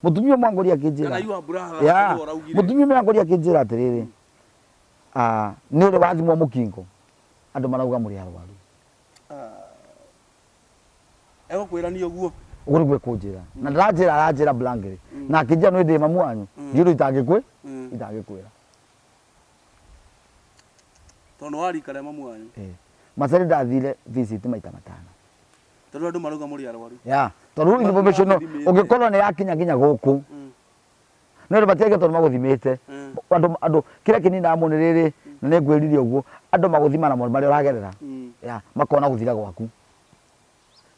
Mutumia mwangoria kinjira. Kana iwa brother araugire. Mutumia mwangoria kinjira atiriri. Ni uri wathimwo mukingo. Andu marauga muri arwaru. Ego kwira ni oguo. Uri gwe kunjira. Na arajira blankly. Na kinjira no ndi mamu wanyu. Ndiru itangikwe. Itangikwira. Tono wari kare mamu wanyu. Macari ndathire visit maita matano. Tondu andu marauga muri arwaru. Tondu information ungikorwo ni yakinya nginya guku. No batege tondu maguthimite. Andu kira kinina amuniriri na ne ngwirire uguo. Andu maguthima na mo mari uragerera. Makona guthira gwaku.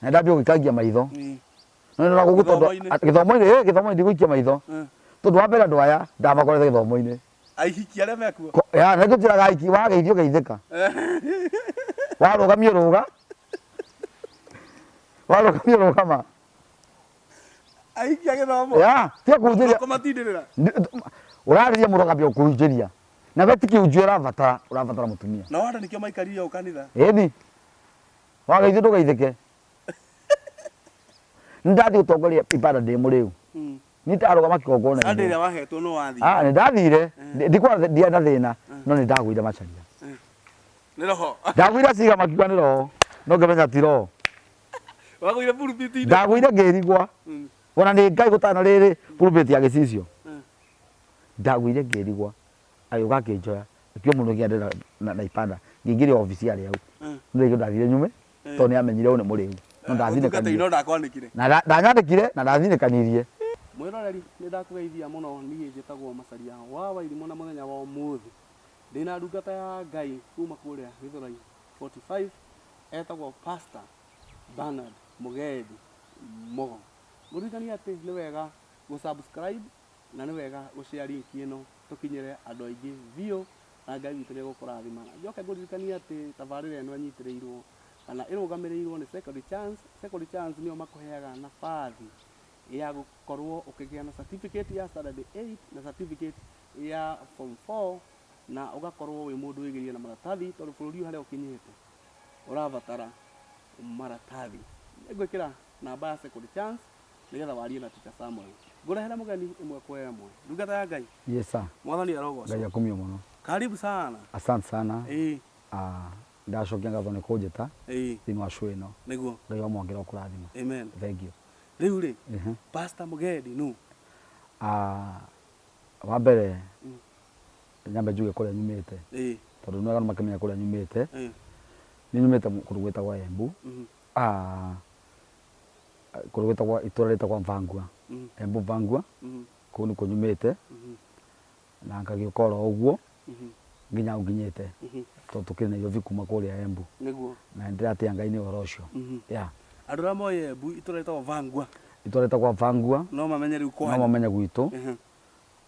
Na ndabio gikangia maitho. No ndora gugutondu githomo-ini ndiguikia maitho. Tondu wa mbere andu aya ndamakorete githomo-ini. Aihiki aria mekuo. Na ngutiraga aiki wageithio geithika. Warugamio ruga. Warugamio ruga ma. Aihiki agithomo. Tia kunjiria. Komatindirira. Urariria murugamio kunjiria. Na betiki unjira urabatara mutumia. Na wanda nikio maikarire ukanitha. Ni. Wageithio ndugeithike. Ndathi utongoria ibada ndi muriu. Ni tarugama kigongona. Ande ria wahetwo no wathi. Ni ndathire. Ndikwa ndia na thina no ni ndagwire macaria. Ni roho. Ndagwire ciga makiwa ni roho. No ngemenya ti roho. Wagwire pulpit. Ndagwire ngirigwa. Wona ni Ngai gutana riri pulpit ya gicicio. Ndagwire ngirigwa. Ayuga kinjoya. Kio mundu ngiendera na ipanda. Ngingire ofisi ya riu. Ndio ndathire nyume. To ni amenyire une muriu. No ndathine kanire. Na ndanyandikire na ndathine kanirie. Mwiroreri ni ndakugeithia muno ni njitagwo Macharia wa Wairimu na muthenya wa umuthi. Ndina ndungata ya Ngai kuma kuria Githurai 45 etagwo Pastor Bernard Mugedi Mogo. Muririkani ati ni wega gusubscribe na ni wega gushare link ino tukinyire andu aingi view na Ngai witu ni gukurathima. Njoke nguririkani ati tabarire eno anyitirirwo kana irugamirirwo ni Second Chance. Second Chance nio makuheaga nafathi ya gukorwo ukigia na certificate ya standard 8 na certificate ya form 4 na ugakorwo wi mundu wigirie na maratathi tondu bururi haria ukinyite urabatara maratathi. Ngwikira namba ya Second Chance nigetha warie na Teacher Samuel. Ngurehera mugeni imwe kwa imwe. Ndungata ya Ngai. Yes sir. Mwathani arogocwo. Ngai akumio muno. Karibu sana. Asante sana. Ndacokia ngatho ni kunjita. Thini wa show ino. Niguo. Ngai amwongera kurathima. Amen. Thank you. Riu ri Pastor Mugedi nu wa mbere nyambe njuge kuria nyumite tondu nwaga makimenya kuria nyumite ni nyumite kundu gwitagwa Embu kundu gwitagwa itura ritagwa Mvangua Embu Mvangua kuu nikuo nyumite na ngagiukora uguo nginya nginyite tondu tukiri Nairobi kuma kuria Embu niguo na ndiratia Ngai ni uhoro ucio andu ra moye Embu itura ritagwa Mvangua itura ritagwa Mvangua no mamenye riu kwa no mamenye gwitu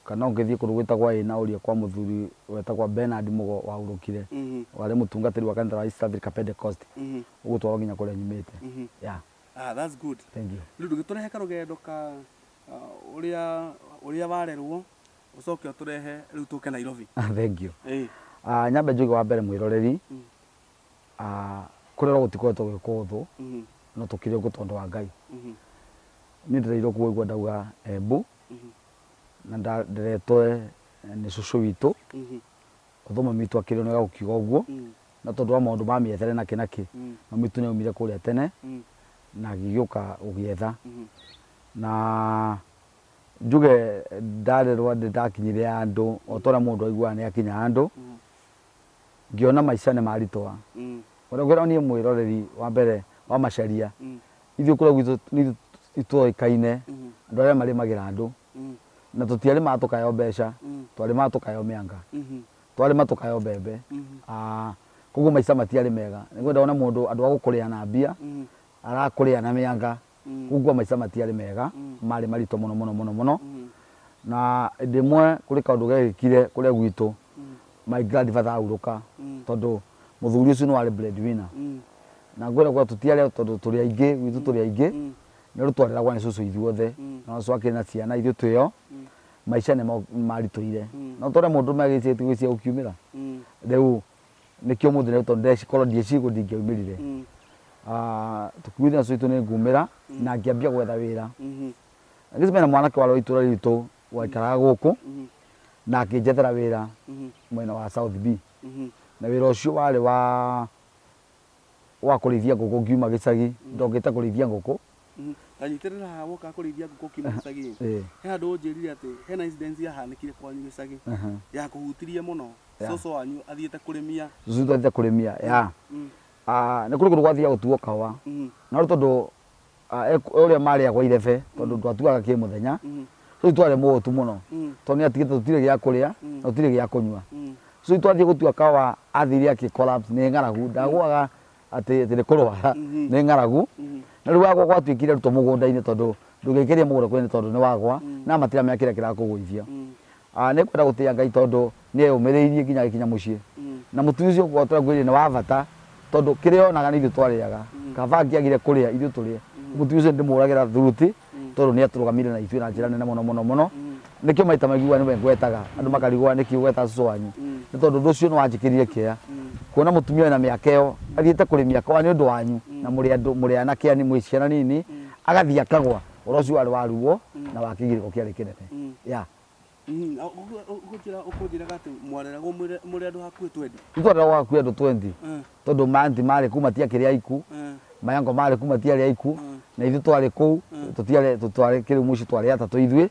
kana ungithie kundu gwitagwa ina uria kwa muthuri wetagwa Bernard Mugo waurukire wale mutungatiri wa kanitha wa East Africa Pentecost ugutwaro nginya kuria nyumite that's good. Thank you. Riu ndugiturehe karugendo ka uria warerwo ucoke uturehe riu tuke Nairobi. Thank you. Nyambe njuge wa mbere mwiroreri kurerwo gutikoretwo gwikuthu no tukire gutondu wa Ngai ni ndireirwo kuigua ndauga Embu na ndiretwe ni cucu witu uthoma mitu akiri no gukiuga uguo na tondu wa maundu ma miethere na kinaki mamitu ni umire kuria tene na gigiuka ugietha na njuge ndarerwa ndakinyire andu otora mundu aigua ni akinya andu ngiona maica ni maritwa uria ni mwiroreri wa mbere wa Macharia ithu kuria gwitu ni ituoikaine andu aria marimagira andu na tutiari matukayo mbeca twari matukayo mianga twari matukayo mbembe koguo maica matiari mega niguo ndona mundu andu agukuria na mbia arakuria na mianga koguo maica matiari mega mari marito muno na ndimwe kuri kaundu gegikire kuria gwitu my grandfather auruka tondu muthuri ucio ni wari breadwinner na ngwira kwa tutiari tondu turi aingi gwitu turi aingi ni rutwarira ni cucu ithuothe na cucu akiri na ciana ithu twio maica ni marituire no tore mundu magicie tugwicia ukiumira riu nikio muthire tondu ndecikorwo ndiecigo ndingiumirire tukuithia cucu itu ni ngumira na ngiambia gwetha wira Ngĩcemania mwanake wa itũra ritũ waikaraga gũkũ na akĩnjethera wĩra mwena wa South B. Na wĩra ũcio warĩ wa kũrĩithia ngũkũ ngiuma gĩcagi, ndokĩte kũrĩithia ngũkũ. Tanyitĩrĩra haha woka kũrĩithia ngũkũ kiuma gĩcagi. He andũ ũnjĩrire atĩ hena incident yahanĩkire kwanyu gĩcagi ya kũhutirie mũno cũcũ wanyu athiĩte kũrĩmia. Cũcũ athiĩte kũrĩmia ya. Nĩ kũrĩ kũndũ gwathiaga gũtuo kahũa. Na rĩu tondũ ũrĩa marĩagwo irebe tondũ twatuaga kĩmũthenya. Rĩu twarĩ mũhũtu mũno tondũ nĩatigĩte tũtirĩ gĩa kũrĩa na tũtirĩ gĩa kũnyua. Rĩu twathiĩ gũtua kahũa athire akĩ-collapse nĩ ng'aragu, ndagũaga atĩ nĩ kũrwara nĩ ng'aragu. Na rĩu wagwa gwatuĩkire rutwo mũgũnda-inĩ tondũ ndũngĩkĩria mũgũnda kũnene tondũ nĩ wagwa na matiramenya kĩrĩa kĩrakũgũithia. Nĩ kwenda gũtĩĩa Ngai tondũ nĩeyũmĩrĩirie nginya agĩkinya mũciĩ. Na mũtumia ũcio tũragwĩrire nĩ wa bata tondũ kĩrĩa onaga nĩ ithuĩ twarĩaga. Kaba angĩagire kũrĩa ithuĩ tũrĩe. Mũtumia ũcio ndĩmũragĩra thuruti tondũ nĩatũrũgamire na ithuĩ na njĩra nene mũno. Nĩkĩo maita maiguaga nĩwe ngwetaga andũ makarigwo nĩkĩ ũgweta cũcũ wanyu. Nĩ tondũ ũndũ ũcio nĩ wanjĩkĩrire kĩeya. Kuona mũtumia wĩna mĩaka ĩyo athiĩte kũrĩmia kahũa nĩ ũndũ wanyu na mũrĩ anake mwĩ ciana nini, agathiĩ akagwa. Ũhoro ũcio warĩ wa ruo na wa kĩgirĩko kĩarĩ kĩnene. Ũkũnjĩraga atĩ mwareragwo mũrĩ andũ hakuhĩ 20? Nĩtwareragwo hakuhĩ andũ 20 tondũ maanti marĩ kuu matiakĩrĩ aiku, mayango marĩ kuu matiarĩ aiku na ithuĩ twarĩ kũu tũtwarĩ kĩrĩu mũciĩ twarĩ atatũ ithuĩ.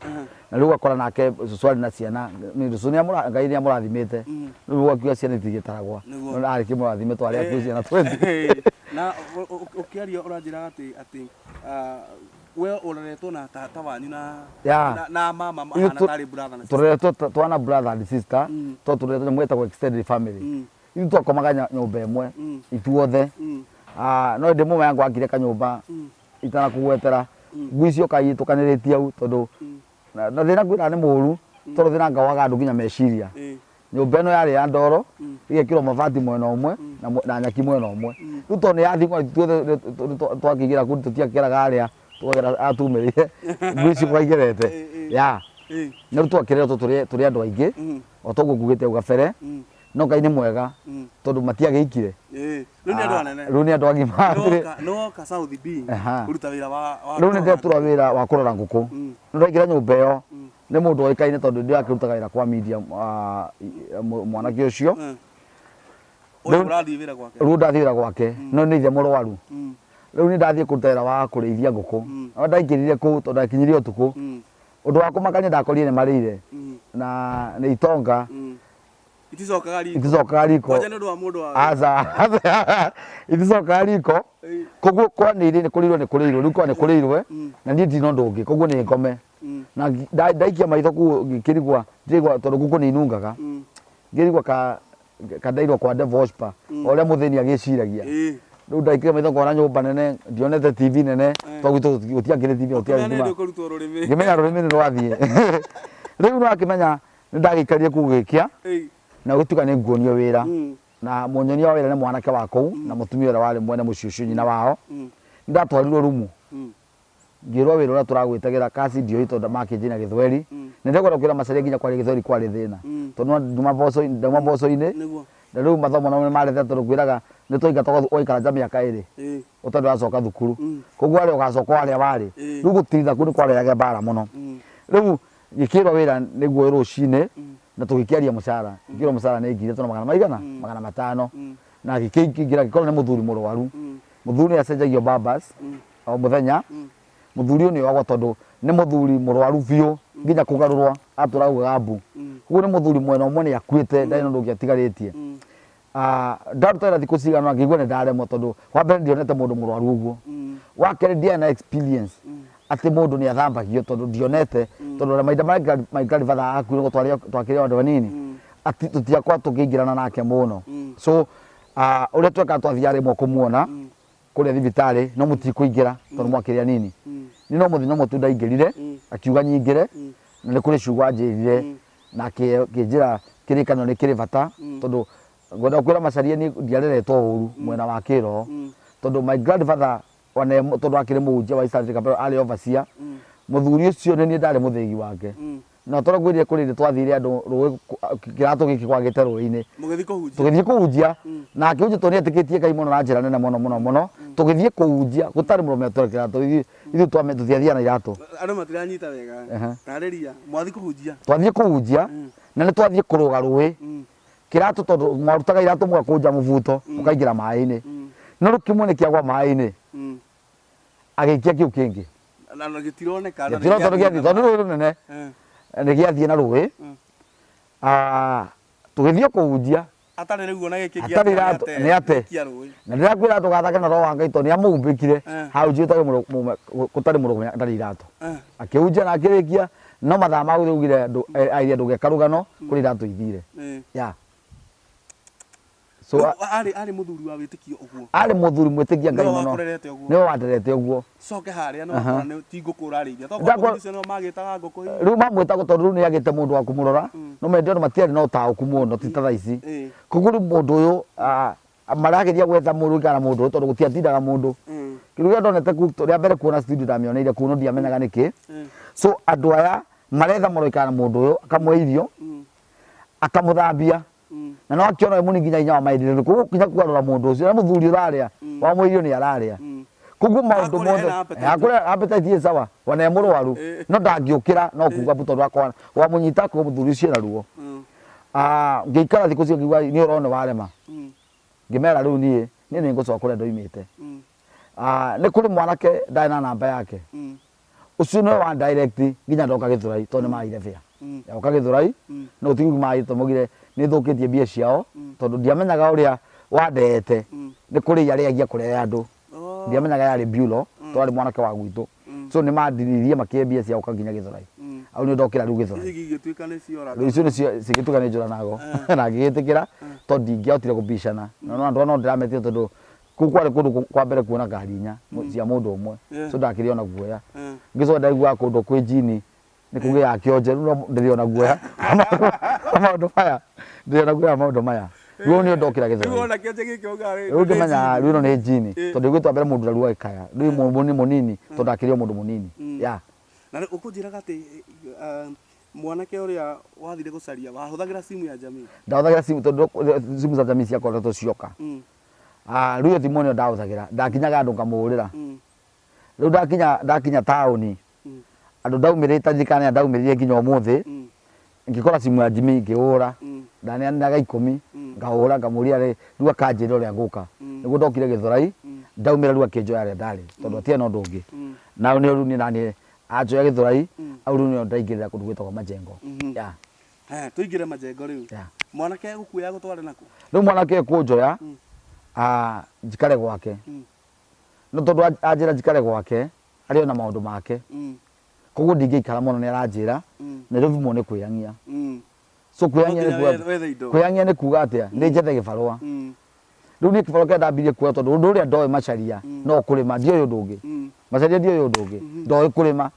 Na rĩu ũgakora nake cũcũ arĩ na ciana, cũcũ Ngai nĩamũrathimĩte, rĩu gwakiuga ciana itingĩtaragwo no arĩ kĩmũrathime twarĩ akuo ciana 20. Na ũkĩaria ũranjĩraga atĩ we ũreretwo na tata wanyu na mama mahana tarĩ brother na sister. Tũreretwo twana brother and sister tondũ tũreretwo nyamũ ĩtagwo extended family. Ithuĩ twakomaga nyũmba ĩmwe ithuothe. No hĩndĩ ĩmwe yangu akire kanyũmba itanakũgwetera ngui icio kayitũkanĩrĩtie hau tondũ na thĩna ngwĩraga nĩ mũũru tondũ thĩna ngawaga andũ nginya meciria. Nyũmba ĩno yarĩ ya ndoro ĩgekĩrwo mabati mwena ũmwe na nyaki mwena ũmwe. Rĩu tondũ nĩyathingwo ithuothe twakĩingĩra kũu tũtiakĩraga harĩa twagera atumĩrĩire ngui icio twaingĩrĩte. Na rĩu twakĩrerwo tũrĩ andũ aingĩ o toguo ngugĩte hau gabere. No Ngai nĩ mwega tondũ matiagĩikire. Rĩu nĩ andũ agima. Noka South B kũruta wĩra wa rĩu nĩndĩratura wĩra wa kũrora ngũkũ. Nĩndaingĩra nyũmba ĩyo nĩ mũndũ oĩkaine tondũ ndĩrakĩrutaga wĩra kwa media mwanake ũcio. Rĩu ndathiĩ wĩra gwake no nĩ ithe mũrwaru. Rĩu nĩ ndathiĩ kũruta wĩra wa kũrĩithia ngũkũ. No ndaingĩrire kũu tondũ ndakinyire ũtukũ. Ũndũ wa kũmakania ndakorire nĩ marĩire na nĩ itonga iticokaga riko. Iticokaga riko koguo kwanĩire nĩ kũrĩirwo rĩu kwa nĩ kũrĩirwe na niĩ ndina ũndũ ũngĩ koguo nĩ ngome. Na ndaikia maitho kũu ngĩkĩrigwa tondũ ngũkũ nĩ inungaga, ngĩrigwa kandairwo kwa devil worshiper o ũrĩa mũthĩni agĩciragia. Rĩu ndaikire maitho ngona nyũmba nene ndionete TV nene twaguitwo gũtiakĩrĩ TV gũtiarĩ nduma ngĩmenya rũrĩmĩ nĩ rwathiĩ. Rĩu no akĩmenya nĩ ndagĩikarire kũu gĩkĩa na gũtuĩka nĩ nguonio wĩra na mũnyonia wa wĩra nĩ mwanake wa kũu na mũtumia ũrĩa warĩ mwene mũciĩ ũcio nyina wao. Nĩndatwarirwo rumu ngĩrwo wĩra ũrĩa tũragwĩtagĩra kaci ndiũĩ tondũ makĩnjĩna Gĩthweri. Nĩndekwenda kwĩra Macharia nginya kwaria Gĩthweri kwarĩ thĩna tondũ ndauma mboco-inĩ. Na rĩu mathomo namo nĩmarethera tondũ kwĩraga nĩ twainga waikara nja mĩaka ĩrĩ ũtarĩ wacoka thukuru, koguo arĩa ũgacoka harĩa warĩ. Rĩu gũtiritha kũu nĩ kwarehage mbara mũno. Rĩu ngĩkĩrwo wĩra nĩguo rũcinĩ na tũgĩkĩaria mũcara. Ngĩkĩrwo mũcara nĩ ngiri ĩtano magana maigana 500 na ngĩkĩingĩra ngĩkorwo nĩ mũthuri mũrwaru. Mũthuri nĩacenjagio bambas o mũthenya. Mũthuri ũyũ nĩoagwo tondũ nĩ mũthuri mũrwaru biũ nginya kũgarũrwo atũraugaga mbu. Koguo nĩ mũthuri mwena ũmwe nĩakuĩte ndarĩ na ũndũ ũngĩ atigarĩtie. Ndaruta wĩra thikũ cigana ngĩigua nĩ ndaremwo tondũ wa mbere ndionete mũndũ mũrwaru ũguo. Wa kerĩ ndiarĩ na experience atĩ mũndũ nĩ athambagio tondũ ndionete tondũ ũrĩa mahinda marĩa my grandfather akuire twakĩrĩ andũ anini tũtiakorwo tũkĩingĩrana nake mũno. So ũrĩa twekaga twathiaga rĩmwe kũmuona kũrĩa thibitarĩ no mũtikũingĩra tondũ mwakĩrĩ anini. Niĩ no mũthenya ũmwe tu ndaingĩrire akiuga nyingĩre na nĩ kũrĩ ciugo anjĩrire na akĩnjĩra kĩrĩkanĩro nĩ kĩrĩ bata tondũ ngwenda kwĩra Macharia niĩ ndiareretwo ũru mwena wa kĩroho tondũ my grandfather tondũ akĩrĩ mũhunjia wa East Africa arĩ overseer. Mũthuri ũcio nĩ niĩ ndarĩ mũthĩgi wake no toro gwirire kuri twathire andu ruwe kirato giki kwagite ruini tugithie kuhunjia na akiunje toni atikitie Ngai muno na njira nene muno tugithie kuhunjia gutari murume tore kirato ithu twame tuthiathia na irato andu matiranyita wega tariria mwathi kuhunjia twathie kuhunjia na ni twathie kuruga ruwi kirato tondu mwarutaga irato mugakunja mubuto mukaingira mai-ini no rukimwe ni kiagwa mai-ini agikia kiu kingi na gitironeka na tondu giathi tondu ruru nene ni giathie na ruwi tugithie kuhunjia atari riu ona giki atari irato ni ate na ndirakwira tugathake na roho wa Ngai tondu niamuhumbikire hau njitage gutari murume atari irato akihunjia na akirikia no mathaa mau ugire airia ndugeka rugano kuri irato ithire ya so ari muthuri wa witikio uguo ari muthuri mwitikia Ngai muno niwe wanderete uguo coke haria no ti ngukura arithia tondu no magitaga nguku riu mamwitaga tondu riu ni agite mundu wa kumurora no mendio matiari no tauku muno ti ta ici kuguri mundu uyu marageria gwetha mundu kana mundu tondu gutiatindaga mundu kirugia ndonete ku ria mbere kuona studio ndamioneire kuno ndiamenyaga niki so andu aya maretha moroikana mundu uyu akamwe akamuthambia na no akiona we muni nginya inya wa maithire ku kinya kwarora mundu ucio na muthuri uraria wa mwirio ni araria kugu maundu mothe akure appetite sawa wana murwaru no ndangiukira no kuga tondu akona wa munyita ku muthuri ucio na ruo ngiikara thiku cio ngiwa ni urone warema ngimera riu ni ngucokore ndoimite ni kuri mwanake ndai na namba yake ucio no wa direct nginya ndoka Githurai tondu maire fia yoka Githurai no tingu mai tomogire ni thukitie bia ciao tondu ndiamenyaga uria wandete ni kuri yari agia kurehe andu ndiamenyaga yari bureau twari mwanake wa gwitu so ni mandiririe makiambia ciao kanginya Githurai au ni ndokira riu Githurai igituika ni ciora riu ni cigituka ni njura nago na ngigitikira tondu ndingiahotire kubishana no andu no ndirametio tondu kukwari kundu kwa mbere kuona ngari nya cia mundu umwe so ndakiriona guoya ngicoka ndaigua kundu kwi jini ni kugia akionje no ndiriona guoya maundu maya ndiriona guoya maundu maya riu ni ndokira Githurai riu ona kionje gikionga riu ndimenya riu ni jini tondu gwitwa mbere mundu rarua ikaya riu mundu munini tondu akirio mundu munini ya na ukunjiraga ati mwanake uria wathire gucaria wahuthagira simu ya jamii ndahuthagira simu tondu simu za jamii ciakoretwo cioka riu thimu ni ndahuthagira ndakinyaga andu ngamurira riu ndakinya tauni andu ndaumirite njikane ndaumirire nginya umuthi ngikora simu ya jamii ngiura ndaneanaga 10 ngahura ngamuria riu akanjira uria nguka niguo ndokire Githurai ndaumira riu akinjoya aria ndari tondu atia no ndungi na ni riu ni nani anjoya Githurai au riu ni ndaingirira kundu gwitagwo Majengo ya tuingire Majengo riu mwanake gukuya gutware naku riu mwanake kunjoya njikare gwake no tondu anjira njikare gwake ari ona maundu make koguo ndingiikara muno ni aranjira Nairobi mo ni kwiangia so kwiangia ni kuga atia ni njethe gibarua riu ni kibarua kia ndambirie kuoya tondu undu uria ndoe macaria no kurima ndioyo ndungi macaria ndioyo ndungi ndoe kurima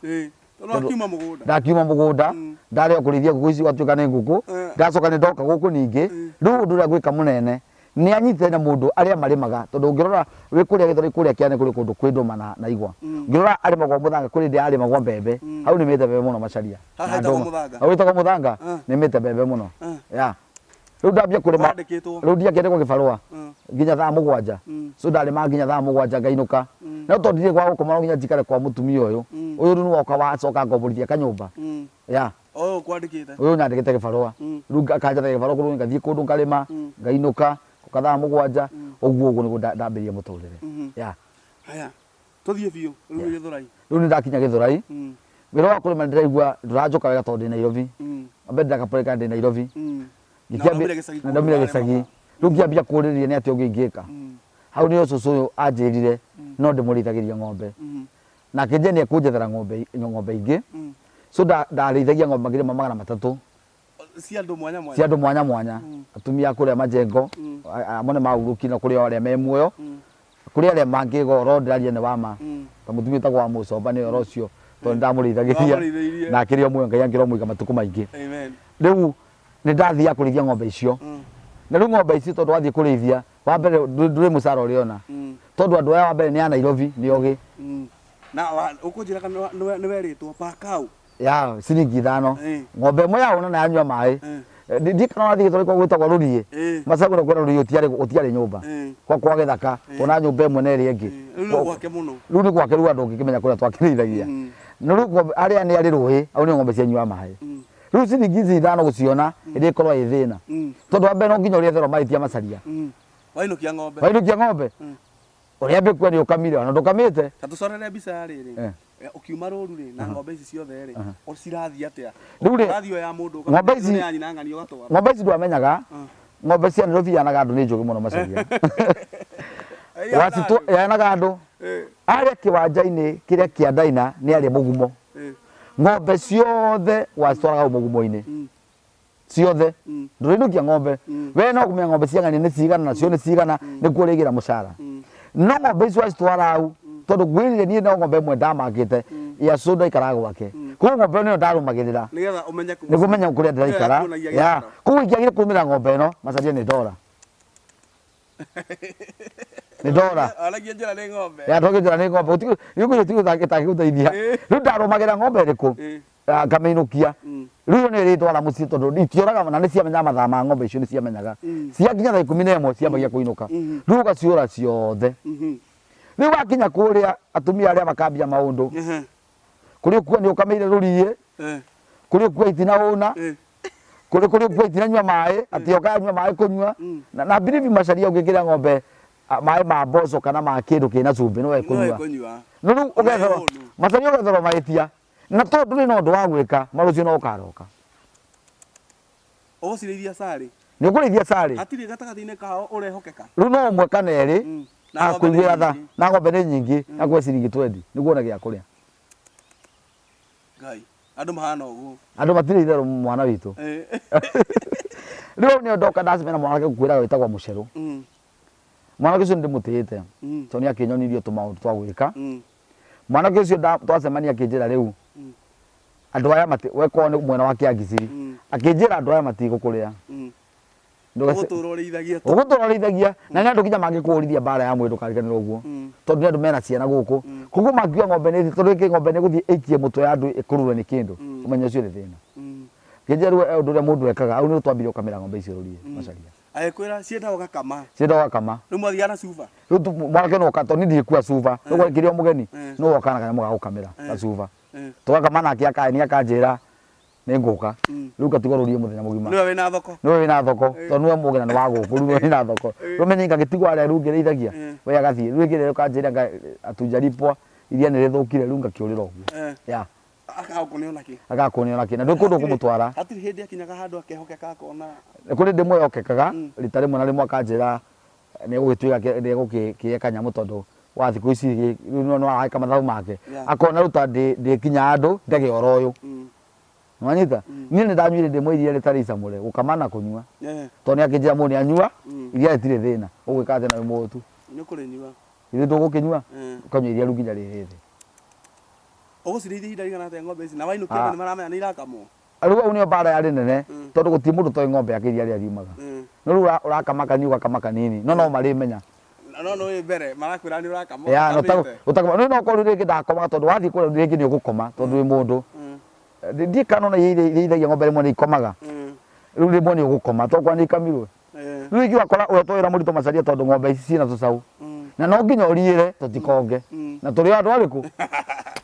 ndakiuma mugunda ndaria kurithia nguku ici gwatuika ni nguku ndacoka ni ndoka guku ningi riu undu uria gwika munene ni anyite na mundu aria marimaga tondu ngirora wi kuria Githurai kuria kiane kuri kundu kwi nduma na igwa ngirora arimagwo muthanga kuri ndi arimagwo mbembe hau ni mite mbembe muno macaria hau itagwo muthanga ni mite mbembe muno ya riu ndambia kurima riu ndiakende kwa gibarua nginya thaa 7 so ndarima nginya thaa 7 ngainuka no tondire kwa gukoma nginya njikare kwa mutumia uyu uyu ni woka wacoka ngomborithia kanyumba ya uyu nyandikite gibarua riu akanjatha gibarua kuru ngathie kundu ngarima ngainuka ukathaa 7 uguo niguo ndambirie muturire ya haya tuthie biu riu Githurai riu ni ndakinya Githurai wira wa kurima ndiraigua ndurajoka wega tondu Nairobi ambe ndakapurika ndi Nairobi ndaumire gicagi riu ngiambia kuriria ni atia ungingika hau ni ucucu uyu anjirire no ndimurithagiria ng'ombe na kinje ni ekunjethera ng'ombe ingi so ndarithagia ng'ombe ngiri 300 cia andu mwanya atumia kuria Majengo amone mauruki na kuria aria me muoyo kuria aria mangigo ro ndiraria ni wama ta mutumia tagwo wa mucomba ni oro cio tondu ndamurithagiria na akirio muoyo Ngai angiro muiga matuku maingi riu ni ndathia kurithia ng'ombe icio na riu ng'ombe ici tondu wathie kurithia wa mbere nduri mucara uriona tondu andu aya wa mbere ni a Nairobi ni ogi na ukunjira ni weritwo pakau ya ciringi 5 ng'ombe ĩmwe yaona na yanyua maĩ ndikana nathi gĩtoro kwa gwĩtagwo rũriĩ macagũre kwĩra rũriĩ ũtiarĩ nyũmba kwa gĩthaka ona nyũmba ĩmwe na ĩrĩa ĩngĩ rĩu nĩ gwake rĩu andũ ũngĩkĩmenya kũrĩa twakĩrĩithagia na rĩu arĩa nĩ arĩ rũĩ au nĩ ng'ombe cianyua maĩ rĩu ciringi ici 5 gũciona ĩrĩkorwo ĩ thĩna tondũ wa mbere no nginya ũrĩetherwo mahĩtia macaria wainũkia ng'ombe ũrĩa mbĩ kwene ũkamire ona ndũkamĩte ta tũcorere mbica ya rĩrĩ ukiuma rũru rĩ na ng'ombe ici ciothe rĩ ũcirathiĩ atĩa ũrathiĩ ya mũndũ ng'ombe ici ndwamenyaga ng'ombe cia Nairobi yanaga andũ nĩ njũgĩ mũno macaria yanaga andũ arĩa kĩwanja-inĩ kĩrĩa kĩa Ndaina nĩ arĩa mũgumo ng'ombe ciothe wacitwaraga mũgumo-inĩ ciothe ndũrĩinũkia ng'ombe we no kũmenya ng'ombe ciang'ania nĩ cigana nacio nĩ cigana nĩkuo ũrĩgĩra mũcara no ng'ombe ici wacitwara hau tondũ ngwĩrire niĩ no ng'ombe ĩmwe ndamakĩte ya soda ikaraga gwake koguo ng'ombe ĩno ndarũmagĩrĩra nĩguo menye kũrĩa ndĩraikara koguo ingĩagire kũrũmĩrĩra ng'ombe ĩno macaria nĩ ndora togĩ njĩra nĩ ng'ombe gĩtagĩgũteithia rĩu ndarũmagĩra ng'ombe ĩrĩkũ ngamĩinũkia rĩu nĩ ĩrĩtwara mũciĩ tondũ itioraga na nĩ ciamenyaga mathaa ma ng'ombe icio nĩ ciamenyaga ciakinya thaa 11 ciambagia kũinũka rĩu ũgaciũra ciothe rĩu wakinya kũrĩa atumia arĩa makambia maũndũ kũrĩ ũkuo nĩ ũkamĩire rũriĩ kũrĩ ũkuo itina ũna kũrĩ ũkuo itina nyua maĩ atĩ okanyua maĩ kũnyua na biribi macaria ũngĩkĩra ng'ombe maĩ ma mboco kana ma kĩndũ kĩna cumbĩ no ekũnyua no rĩu ũgetherwo macaria ũgetherwo mahĩtia na tondũ ndũrĩ na ũndũ wa gwĩka marũciũ no ũkaroka ũgũcirĩithia carĩ nĩ ũkũrĩithia carĩ hatirĩ gatagatĩ-inĩ kao ũrehokeka rĩu no ũmwe kana erĩ akũiguĩra tha na ng'ombe nĩ nyingĩ akũhe ciringi 20 nĩguo one gĩa kũrĩa Ngai andũ mahana ũguo andũ matirĩ itherũ mwana witũ rĩu nĩ ndoka ndacemena mwanake gũkwĩraga wĩtagwo Mũcerũ mwanake ũcio nĩndĩmũtĩĩte tondũ nĩ akĩnyonirie tũmaũndũ twa gwĩka mwanake ũcio twacemania akĩnjĩra rĩu andũ aya wekorwo nĩ mwena wa Kĩangiciri akĩnjĩra andũ aya matigũkũrĩa ũgũtũra ũrĩithagia na nĩ andũ nginya mangĩkũũrithia mbara ya mwĩrĩ ndũkariganĩrwo ũguo tondũ nĩ andũ mena ciana gũkũ koguo mangiuga ng'ombe nĩ tondũ ĩkĩ ng'ombe nĩ gũthiĩ ĩikie mũtwe ya andũ ĩkũrũre nĩ kĩndũ ũmenye ũcio nĩ thĩna kĩnjĩra rĩu ũndũ ũrĩa mũndũ ekaga au nĩ twambire ũkamĩra ng'ombe icio rũriĩ macaria agĩkwĩra ciendagwo gakama rĩu mwathiaga na cuba rĩu mwanake no tondũ niĩ ndikua cuba rĩu kĩrĩa mũgeni no woka na kanyamũ ga gũkamĩra gacuba tũgakama nake akani akanjĩra nĩ ngũka rĩu gatigwo rũriĩ mũthenya mũgima nĩwe wĩna thoko tondũ nĩwe mũgeni wa gũkũ rĩu wĩna thoko rũmenye ngagĩtigwo arĩa rĩu ngĩrĩithagia we agathiĩ rĩu ĩngĩ ũkanjĩra atunjaripwa iria nĩ rĩthũkire rĩu ngakĩũrĩra ũguo agakũnĩona kĩ na ndũrĩ kũndũ kũmũtwara hatirĩ hĩndĩ akinyaga handũ akehokeka akona kũrĩ ndĩmwĩhokekaga rita rĩmwe na rĩmwe akanjĩra nĩ gũgĩtuĩka nĩ gũkĩgĩa kanyamũ tondũ wa thikũ ici rĩu no areka mathabu make akona rĩu ta ndĩkinya andũ ndege oro ũyũ nĩwanyita niĩ nĩ ndanyuire ndĩmwe iria rĩtarĩ icamũre gũkama na kũnyua tondũ nĩ akĩnjĩra mũndũ nĩanyua iria rĩtirĩ thĩna ũgwĩka atĩ na mũtu ithuĩ tũgũkĩnyua ũkanyua iria rĩu nginya rĩrĩ thĩ ũgũcirĩithia ihinda rĩigana atĩa ng'ombe ici na wainũkia nĩ maramenya nĩ irakamwo rĩu au nĩyo mbara yarĩ nene tondũ gũtirĩ mũndũ toĩ ng'ombe yake iria rĩrĩa riumaga no rĩu ũrakama kanini ũgakama kanini no marĩmenya no nĩ mbere marakwĩra nĩ ũrakama no okorwo rĩngĩ ndakomaga tondũ wathiĩ kũrĩa rĩngĩ nĩ ũgũkoma tondũ wĩ mũndũ ndikanona irĩithagia ng'ombe rĩmwe nĩ ikomaga rĩu rĩmwe nĩ ũgũkoma tondũ nĩ ikamirwe rĩu ingĩ wakora ũretwo wĩra mũritũ macaria tondũ ng'ombe ici ciĩna tũcaũ na no nginya ũriĩre tũtikonge na tũrĩ andũ arĩkũ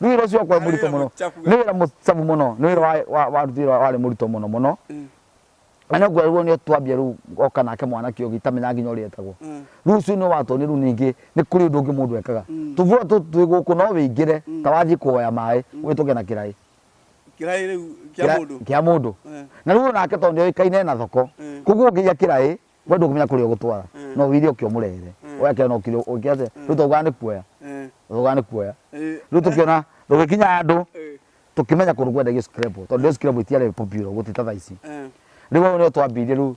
rĩu wĩra ũcio wakwa mũritũ mũno nĩ wĩra mũcabu mũno nĩ wĩra warutire warĩ mũritũ mũno mũno na nĩ ũguo nĩ twambia rĩu oka nake mwanake ũngĩ itamenya nginya ũrĩa etagwo rĩu ũcio nĩ watũonia rĩu ningĩ nĩ kũrĩ ũndũ ũngĩ mũndũ ekaga tũbũra twĩ gũkũ no wĩingĩre ta wathiĩ kuoya maĩ ũhĩtũke na kĩraĩ kĩa mũndũ na rĩu nake tondũ nĩoĩkaine na thoko koguo ũngĩiya kĩraĩ we ndũkũmenya kũrĩa ũgũtwara no wĩire ũkĩomũrehere oya no kilo ũkĩate rĩu tũgana nĩ kuoya rĩu tũkĩona rũgĩkinya andũ tũkĩmenya kũndũ kwendagio scrabble tondũ scrabble itiarĩ popular gũtita thaa ici rĩu au nĩo twambirie rĩu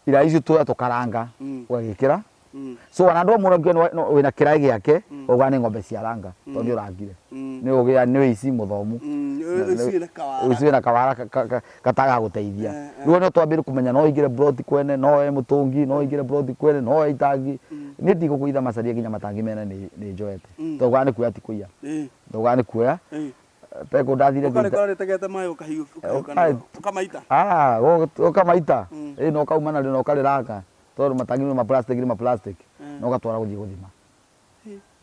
iraĩ icio tũkaranga ũgagĩkĩra so wana andũ amwe wĩna kĩraĩ gĩake ũgana nĩ ng'ombe cia ranga tondũ nĩ ũrangire nĩ wĩici mũthomu ũcio wĩna kawara gataga gũteithia rĩu nĩo twambire kũmenya no ũingĩre broti kwene no oe mũtũngi no ũingĩre broti kwene no oe itangi niĩ ndigũkũitha macaria nginya matangi mena nĩ njoete tondũ ũgana nĩ kuoya ti kũiya ũgana nĩ kuoya peko ndathire Ukare kore tegete mai ukahiu ukamaita. Ukamaita. No kauma na no kaliraka. Tondu matangini ma plastic no gatwara guthii guthima.